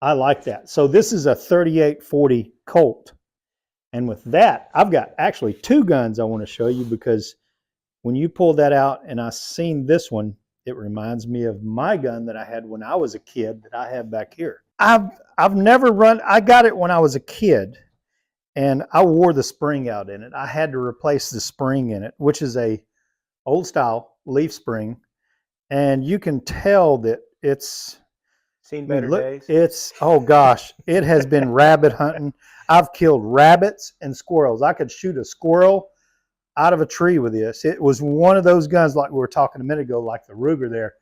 I like that. So this is a 3840 Colt. And with that, I've got actually two guns I want to show you because when you pulled that out and I seen this one, it reminds me of my gun that I had when I was a kid that I have back here. I've never run, I got it when I was a kid and I wore the spring out in it. I had to replace the spring in it, which is a old style leaf spring. And you can tell that it's Seen better days. It's, oh gosh, it has been rabbit hunting. I've killed rabbits and squirrels. I could shoot a squirrel out of a tree with this. It was one of those guns like we were talking a minute ago, like the Ruger there.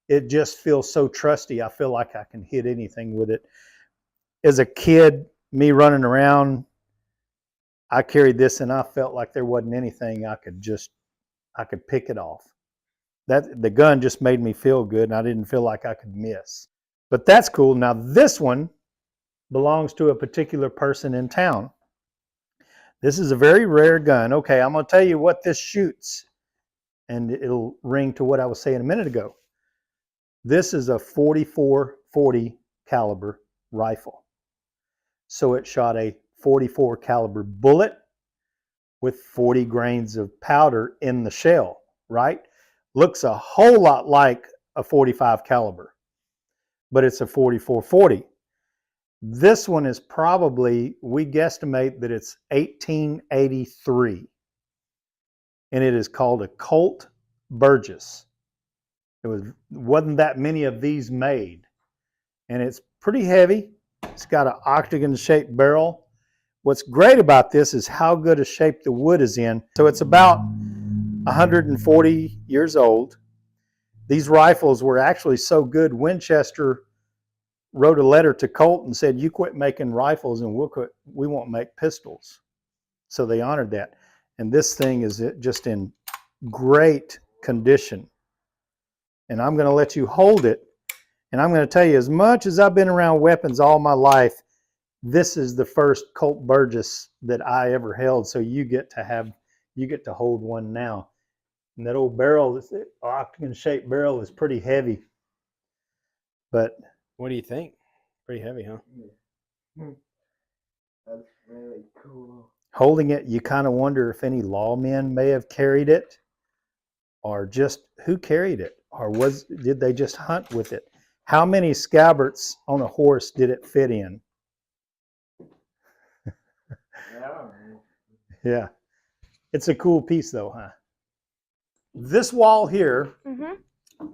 It just feels so trusty. I feel like I can hit anything with it. As a kid, me running around, I carried this and I felt like there wasn't anything I could pick it off. That the gun just made me feel good and I didn't feel like I could miss. But that's cool. Now this one belongs to a particular person in town. This is a very rare gun. Okay, I'm going to tell you what this shoots, and it'll ring to what I was saying a minute ago. This is a .44-40 caliber rifle. So it shot a .44 caliber bullet with 40 grains of powder in the shell, right? Looks a whole lot like a .45 caliber, but it's a .44-40. This one is probably, we guesstimate that it's 1883, and it is called a Colt Burgess. Wasn't that many of these made, and it's pretty heavy. It's got an octagon-shaped barrel. What's great about this is how good a shape the wood is in. So it's about 140 years old. These rifles were actually so good, Winchester wrote a letter to Colt and said, you quit making rifles and we won't make pistols. So they honored that. And this thing is just in great condition. And I'm going to let you hold it. And I'm going to tell you, as much as I've been around weapons all my life, this is the first Colt Burgess that I ever held. So you get to hold one now. And that old barrel, this octagon-shaped barrel, is pretty heavy. But what do you think? Pretty heavy, huh? That's really cool. Holding it, you kind of wonder if any lawmen may have carried it, or just who carried it, or did they just hunt with it? How many scabbards on a horse did it fit in? Yeah. It's a cool piece though, huh? This wall here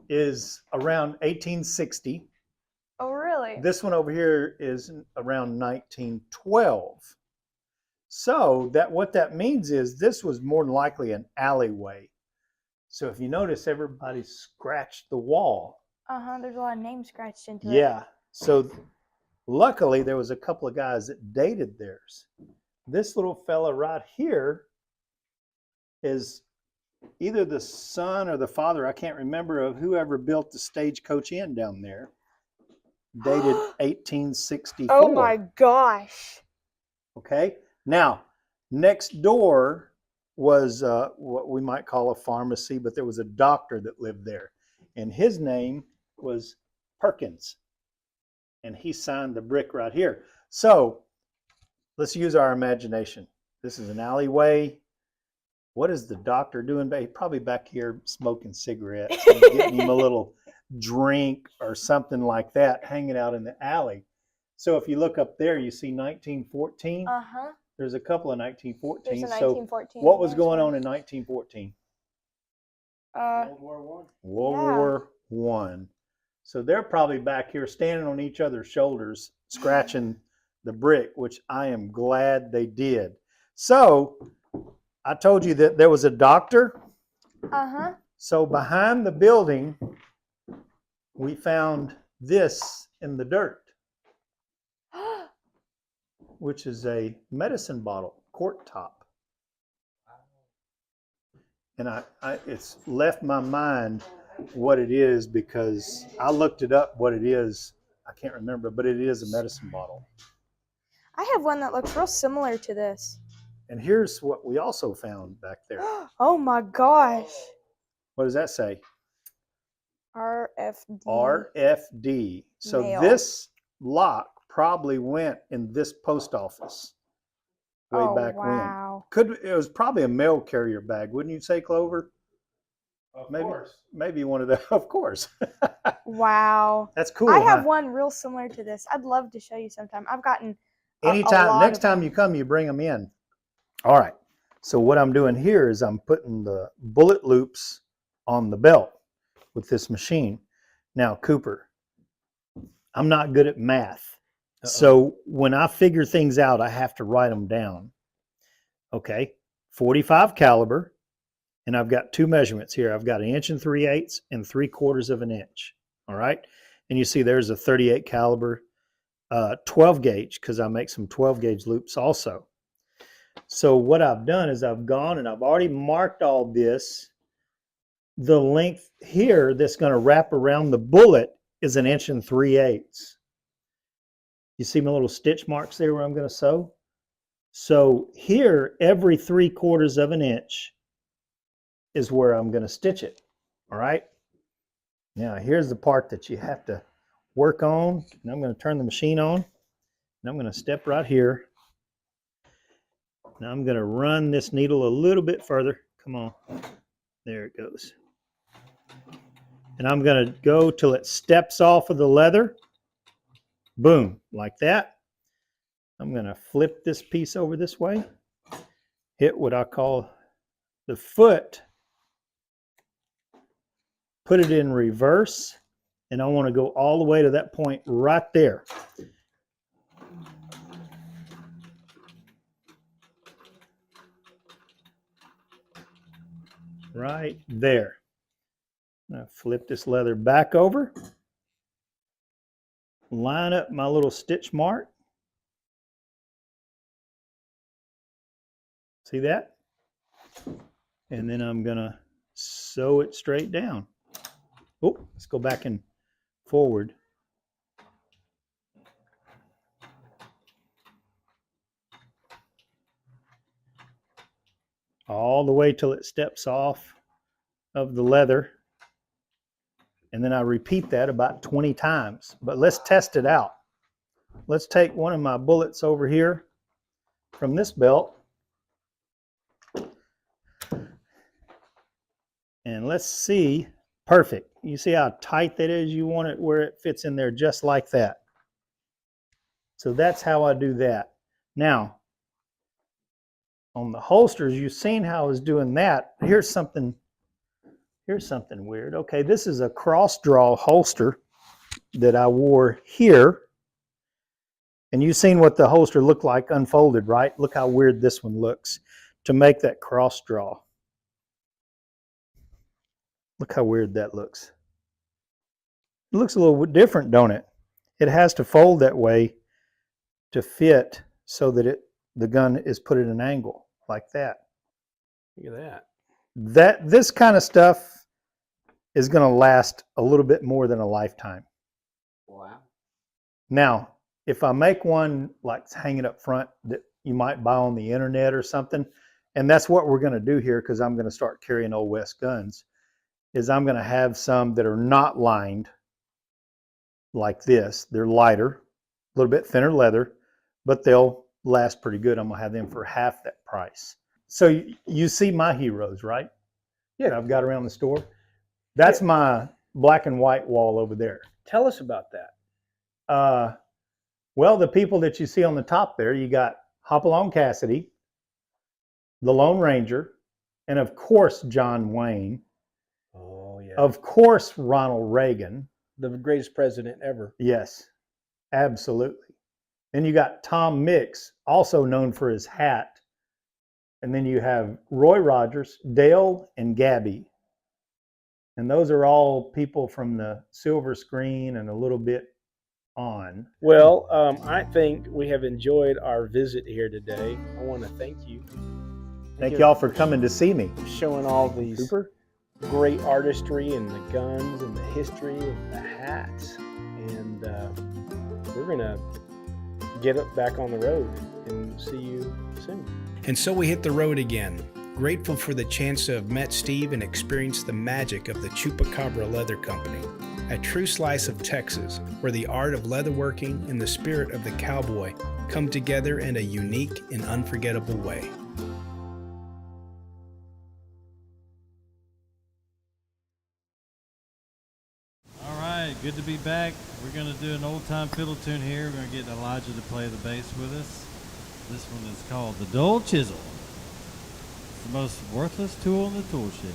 is around 1860. Oh, really? This one over here is around 1912. So what that means is this was more than likely an alleyway. So if you notice, everybody scratched the wall. There's a lot of names scratched into it. Yeah. So luckily there was a couple of guys that dated theirs. This little fella right here is either the son or the father, I can't remember, of whoever built the Stagecoach Inn down there. Dated 1864. Oh my gosh. Okay. Now, next door was what we might call a pharmacy, but there was a doctor that lived there. And his name was Perkins. And he signed the brick right here. So let's use our imagination. This is an alleyway. What is the doctor doing? He's probably back here smoking cigarettes and getting him a little drink or something like that, hanging out in the alley. So if you look up there, you see 1914. There's a couple of 1914. There's a so 1914. What was going on in 1914? World War I. World War I. So they're probably back here standing on each other's shoulders, scratching the brick, which I am glad they did. So I told you that there was a doctor. So behind the building, we found this in the dirt, which is a medicine bottle, quart top. And it's left my mind what it is because I looked it up what it is. I can't remember, but it is a medicine bottle. I have one that looks real similar to this. And here's what we also found back there. Oh my gosh. What does that say? RFD. RFD. So Mail. this lock probably went in this post office. way Oh, back wow. when. It was probably a mail carrier bag, wouldn't you say, Clover? Of Maybe, course. maybe one of the. Of course. Wow. That's cool. I have huh? one real similar to this. I'd love to show you sometime. I've gotten a Anytime, lot next of time them. you come, you bring them in. All right. So what I'm doing here is I'm putting the bullet loops on the belt with this machine. Now, Cooper, I'm not good at math. So when I figure things out, I have to write them down. Okay, 45 caliber, and I've got two measurements here. I've got 1 3/8 and 3/4 of an inch. All right, and you see there's a 38 caliber 12 gauge because I make some 12 gauge loops also. So what I've done is I've gone and I've already marked all this. The length here that's going to wrap around the bullet is 1 3/8. You see my little stitch marks there where I'm going to sew? So here, every 3/4 of an inch is where I'm going to stitch it. All right. Now here's the part that you have to work on. And I'm going to turn the machine on. And I'm going to step right here. Now I'm going to run this needle a little bit further. Come on. There it goes. And I'm going to go till it steps off of the leather. Boom, like that. I'm going to flip this piece over this way. Hit what I call the foot. Put it in reverse. And I want to go all the way to that point right there. Right there. Now flip this leather back over. Line up my little stitch mark. See that? And then I'm going to sew it straight down. Oh, let's go back and forward. All the way till it steps off of the leather. And then I repeat that about 20 times. But let's test it out. Let's take one of my bullets over here from this belt. And let's see. Perfect. You see how tight that is? You want it where it fits in there just like that. So that's how I do that. Now, on the holsters, you've seen how I was doing that. Here's something weird. Okay, this is a cross draw holster that I wore here. And you've seen what the holster looked like unfolded, right? Look how weird this one looks to make that cross draw. Look how weird that looks. It looks a little different, don't it? It has to fold that way to fit so that the gun is put at an angle like that. Look at that. This kind of stuff is going to last a little bit more than a lifetime. Wow. Now, if I make one like hanging up front that you might buy on the internet or something, and that's what we're going to do here because I'm going to start carrying Old West guns, is I'm going to have some that are not lined like this. They're lighter, a little bit thinner leather, but they'll last pretty good. I'm going to have them for half that price. So you see my heroes, right? Yeah, I've got around the store. That's my black and white wall over there. Tell us about that. Well, the people that you see on the top there, you got Hopalong Cassidy, the Lone Ranger, and of course, John Wayne. Oh, yeah. Of course, Ronald Reagan. The greatest president ever. Yes, absolutely. Then you got Tom Mix, also known for his hat. And then you have Roy Rogers, Dale, and Gabby. And those are all people from the silver screen and a little bit on. Well, I think we have enjoyed our visit here today. I want to thank you. Thank y'all for coming to see me. Showing all these Super. Great artistry and the guns and the history and the hats. And we're going to get it back on the road and see you soon. And so we hit the road again. Grateful for the chance to have met Steve and experienced the magic of the Chupacabra Leather Company, a true slice of Texas, where the art of leatherworking and the spirit of the cowboy come together in a unique and unforgettable way. All right, good to be back. We're going to do an old-time fiddle tune here. We're going to get Elijah to play the bass with us. This one is called the Dull Chisel. It's the most worthless tool in the tool shed.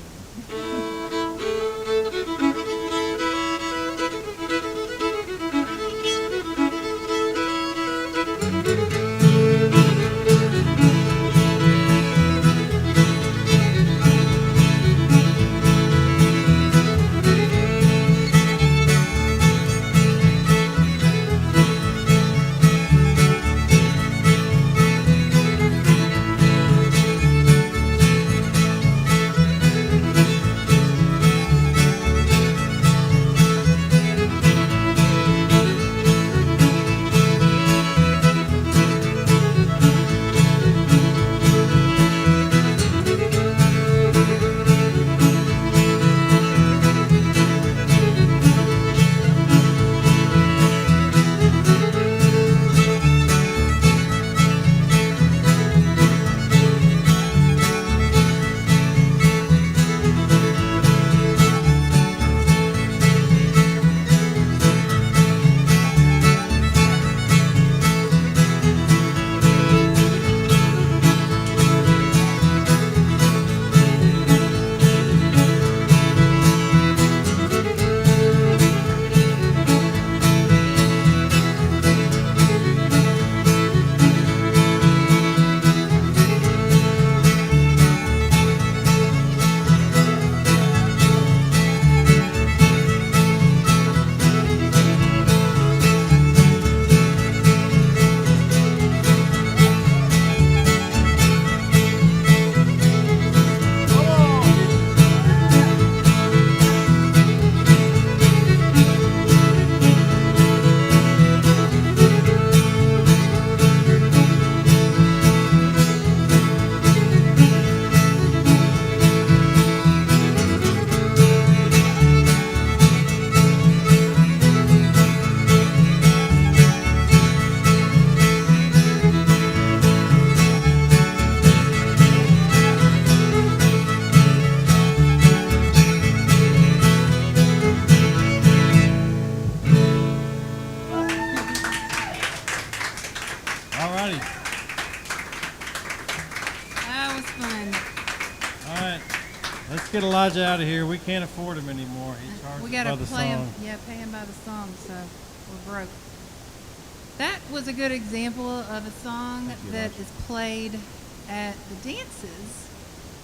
Let's get Elijah out of here. We can't afford him anymore. He charges We by gotta the play him. song. Yeah, pay him by the song. So we're broke. That was a good example of a song that is played at the dances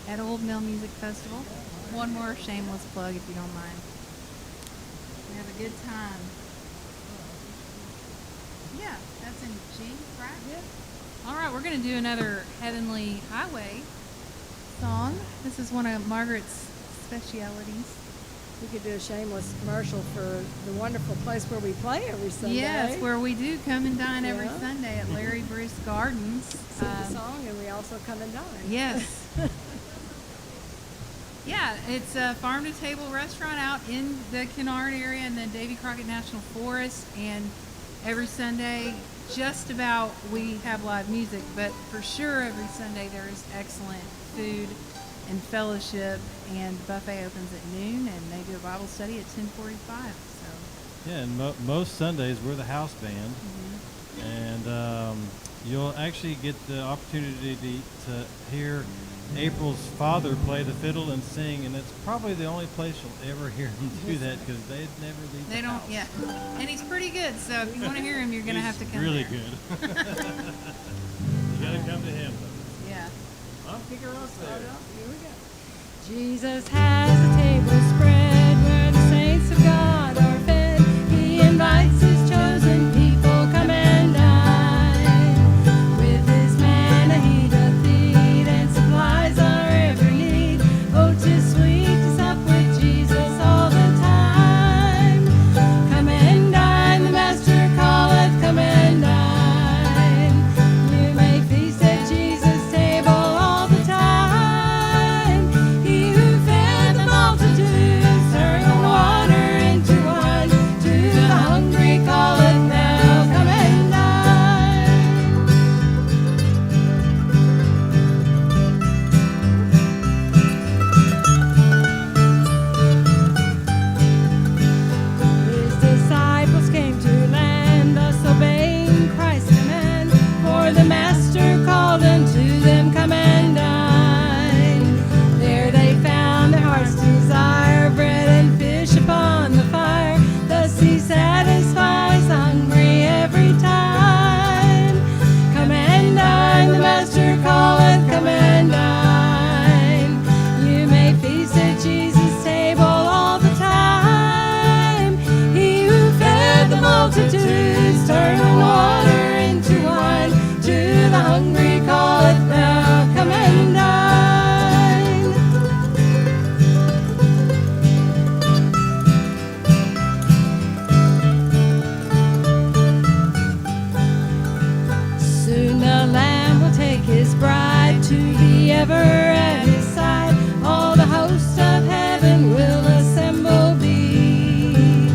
at Old Mill Music Festival. One more shameless plug, if you don't mind. We have a good time. Yeah, that's in G, right? Yeah. All right, we're going to do another Heavenly Highway song. This is one of Margaret's specialities. We could do a shameless commercial for the wonderful place where we play every Sunday. Yes, where we do come and dine every Yeah. Sunday at Larry Bruce Gardens. Sing the song, and we also come and dine. Yes. Yeah, it's a farm-to-table restaurant out in the Kennard area in the Davy Crockett National Forest, and every Sunday, just about, we have live music, but for sure every Sunday there is excellent food and fellowship, and the buffet opens at noon, and they do a Bible study at 10:45. So. Yeah, and most Sundays we're the house band, and you'll actually get the opportunity to hear April's father play the fiddle and sing, and it's probably the only place you'll ever hear him do that because they'd never leave They the don't, house. yeah. And he's pretty good, so if you want to hear him, you're going to have to come really there. good. You gotta come to him, though. Yeah. I'll kick her up there. Here we go. Jesus has a table spread where the saints of God are fed. He invites his chosen people, come and dine. With his manna he doth feed and supplies our every need. Oh, 'tis sweet to sup with Jesus all the time. Come and dine, the Master calleth, come and dine. We may feast at Jesus' table all the time. He who fed the multitude the master called unto them, come and dine. There they found their heart's desire, bread and fish upon the fire. Thus he satisfies the hungry every time. Come and dine, the master calleth, come and dine. You may feast at Jesus' table all the time. He who fed the multitudes, turned water into wine. To the hungry calleth, now come and dine. Soon the Lamb will take his bride to be ever at his side. All the hosts of heaven will assemble be.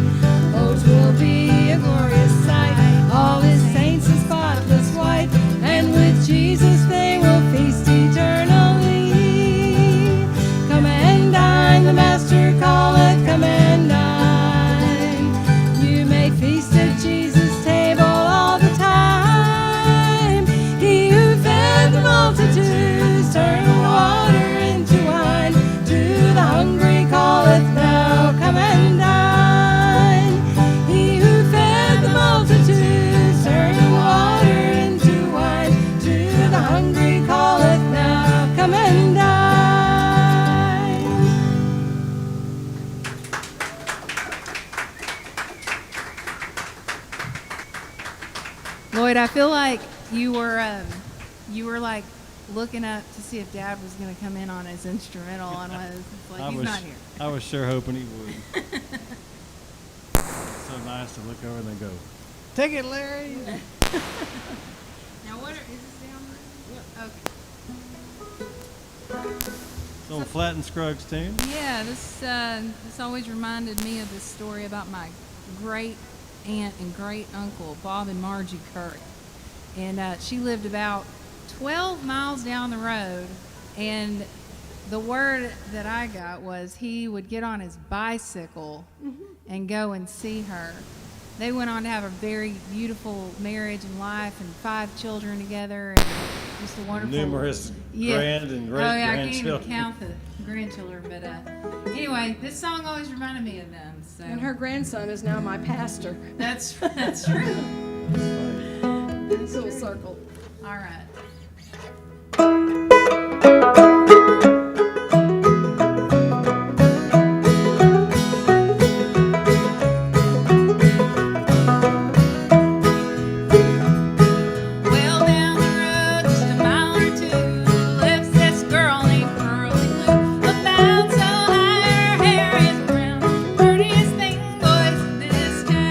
Oh, 'twill be a glorious sight, all his saints in spotless white, and with Jesus they will feast eternally. Come and dine, the master calleth, come and dine. You may feast at Jesus' table all the time. He who fed the multitudes, turned water into wine. To the hungry calleth, now come and dine. He who fed the multitudes, turned water into wine. To the hungry calleth, now come and dine. Lloyd, I feel like you were like looking up to see if Dad was going to come in on his instrumental on one of those. It's like he's not here. I was sure hoping he would. So nice to look over and then go, take it, Larry. Now what is this down there? Okay. It's on Flat and Scruggs tune. Yeah, this always reminded me of this story about my great aunt and great uncle, Bob and Margie Curry. And she lived about 12 miles down the road, and the word that I got was he would get on his bicycle and go and see her. They went on to have a very beautiful marriage and life and 5 children together, and just a wonderful... Numerous grand and great I can't grandchildren. even count the grandchildren, but anyway, this song always reminded me of them. So. And her grandson is now my pastor. That's true. Full circle. All right. Well, down the road, just a mile or two, lives this girl named Pearlie Lou. About so high, her hair is brown, prettiest thing, boys, in this town.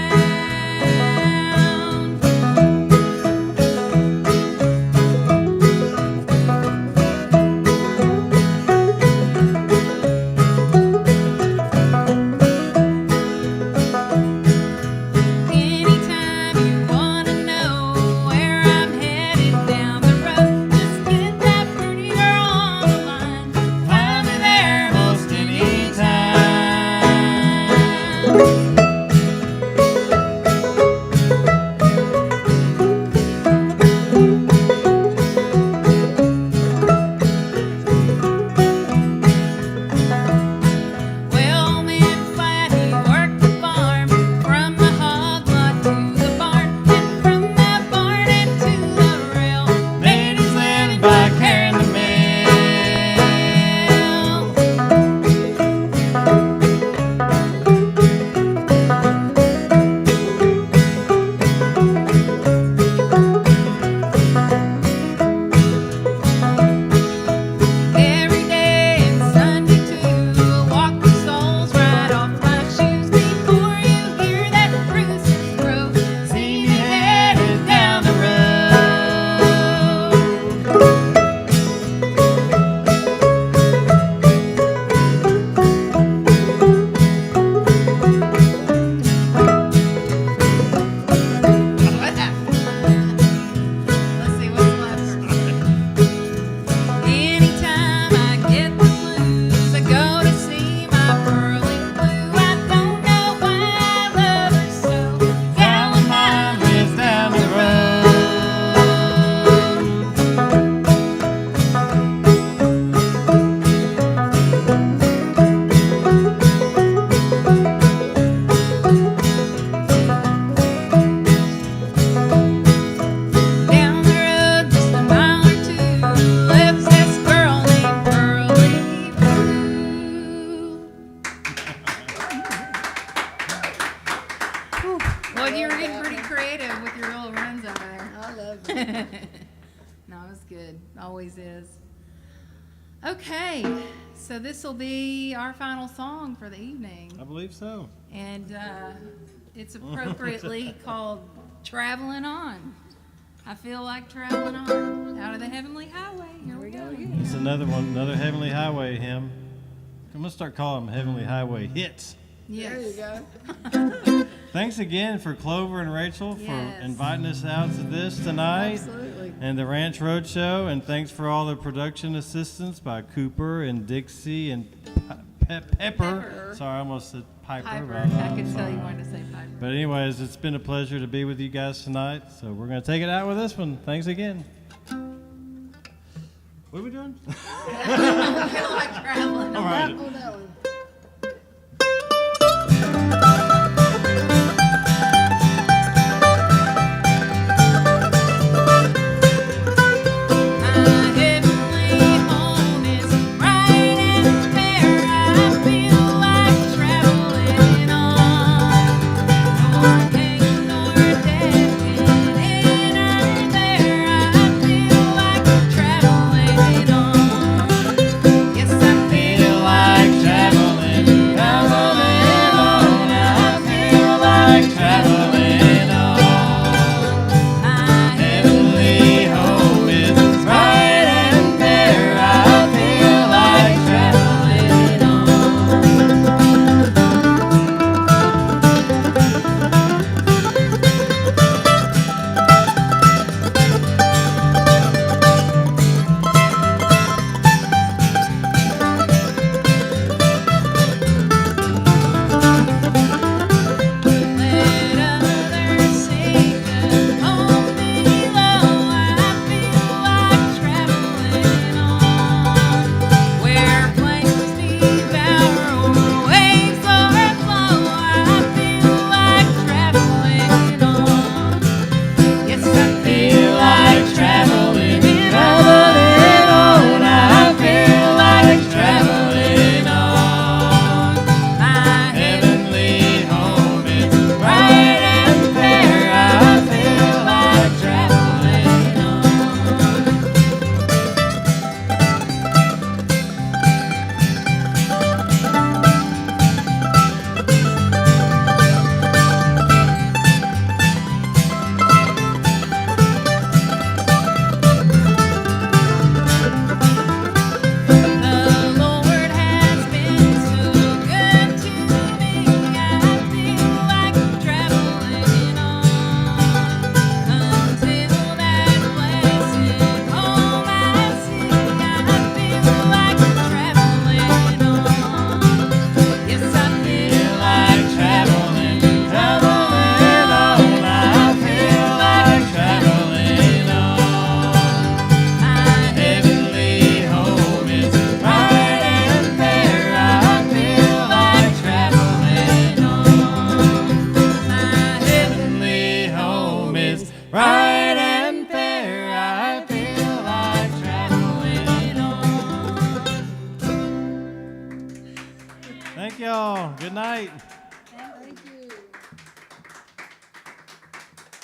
was good. Always is. Okay, so this will be our final song for the evening. I believe so. And it's appropriately called Traveling On. I feel like traveling on out of the heavenly highway. Here we go again. It's another one, another Heavenly Highway hymn. I'm going to start calling them Heavenly Highway hits. Yes. There you go. Thanks again for Clover and Rachel for Yes. inviting us out to this tonight. Absolutely. And the Ranch Road Show. And thanks for all the production assistance by Cooper and Dixie and Pepper. Sorry, I almost said Piper. Piper. but, I could tell sorry. you wanted to say Piper. But anyways, it's been a pleasure to be with you guys tonight. So we're going to take it out with this one. Thanks again. What are we doing? I feel like traveling All on. right. Oh, that one. Thank y'all. Good night.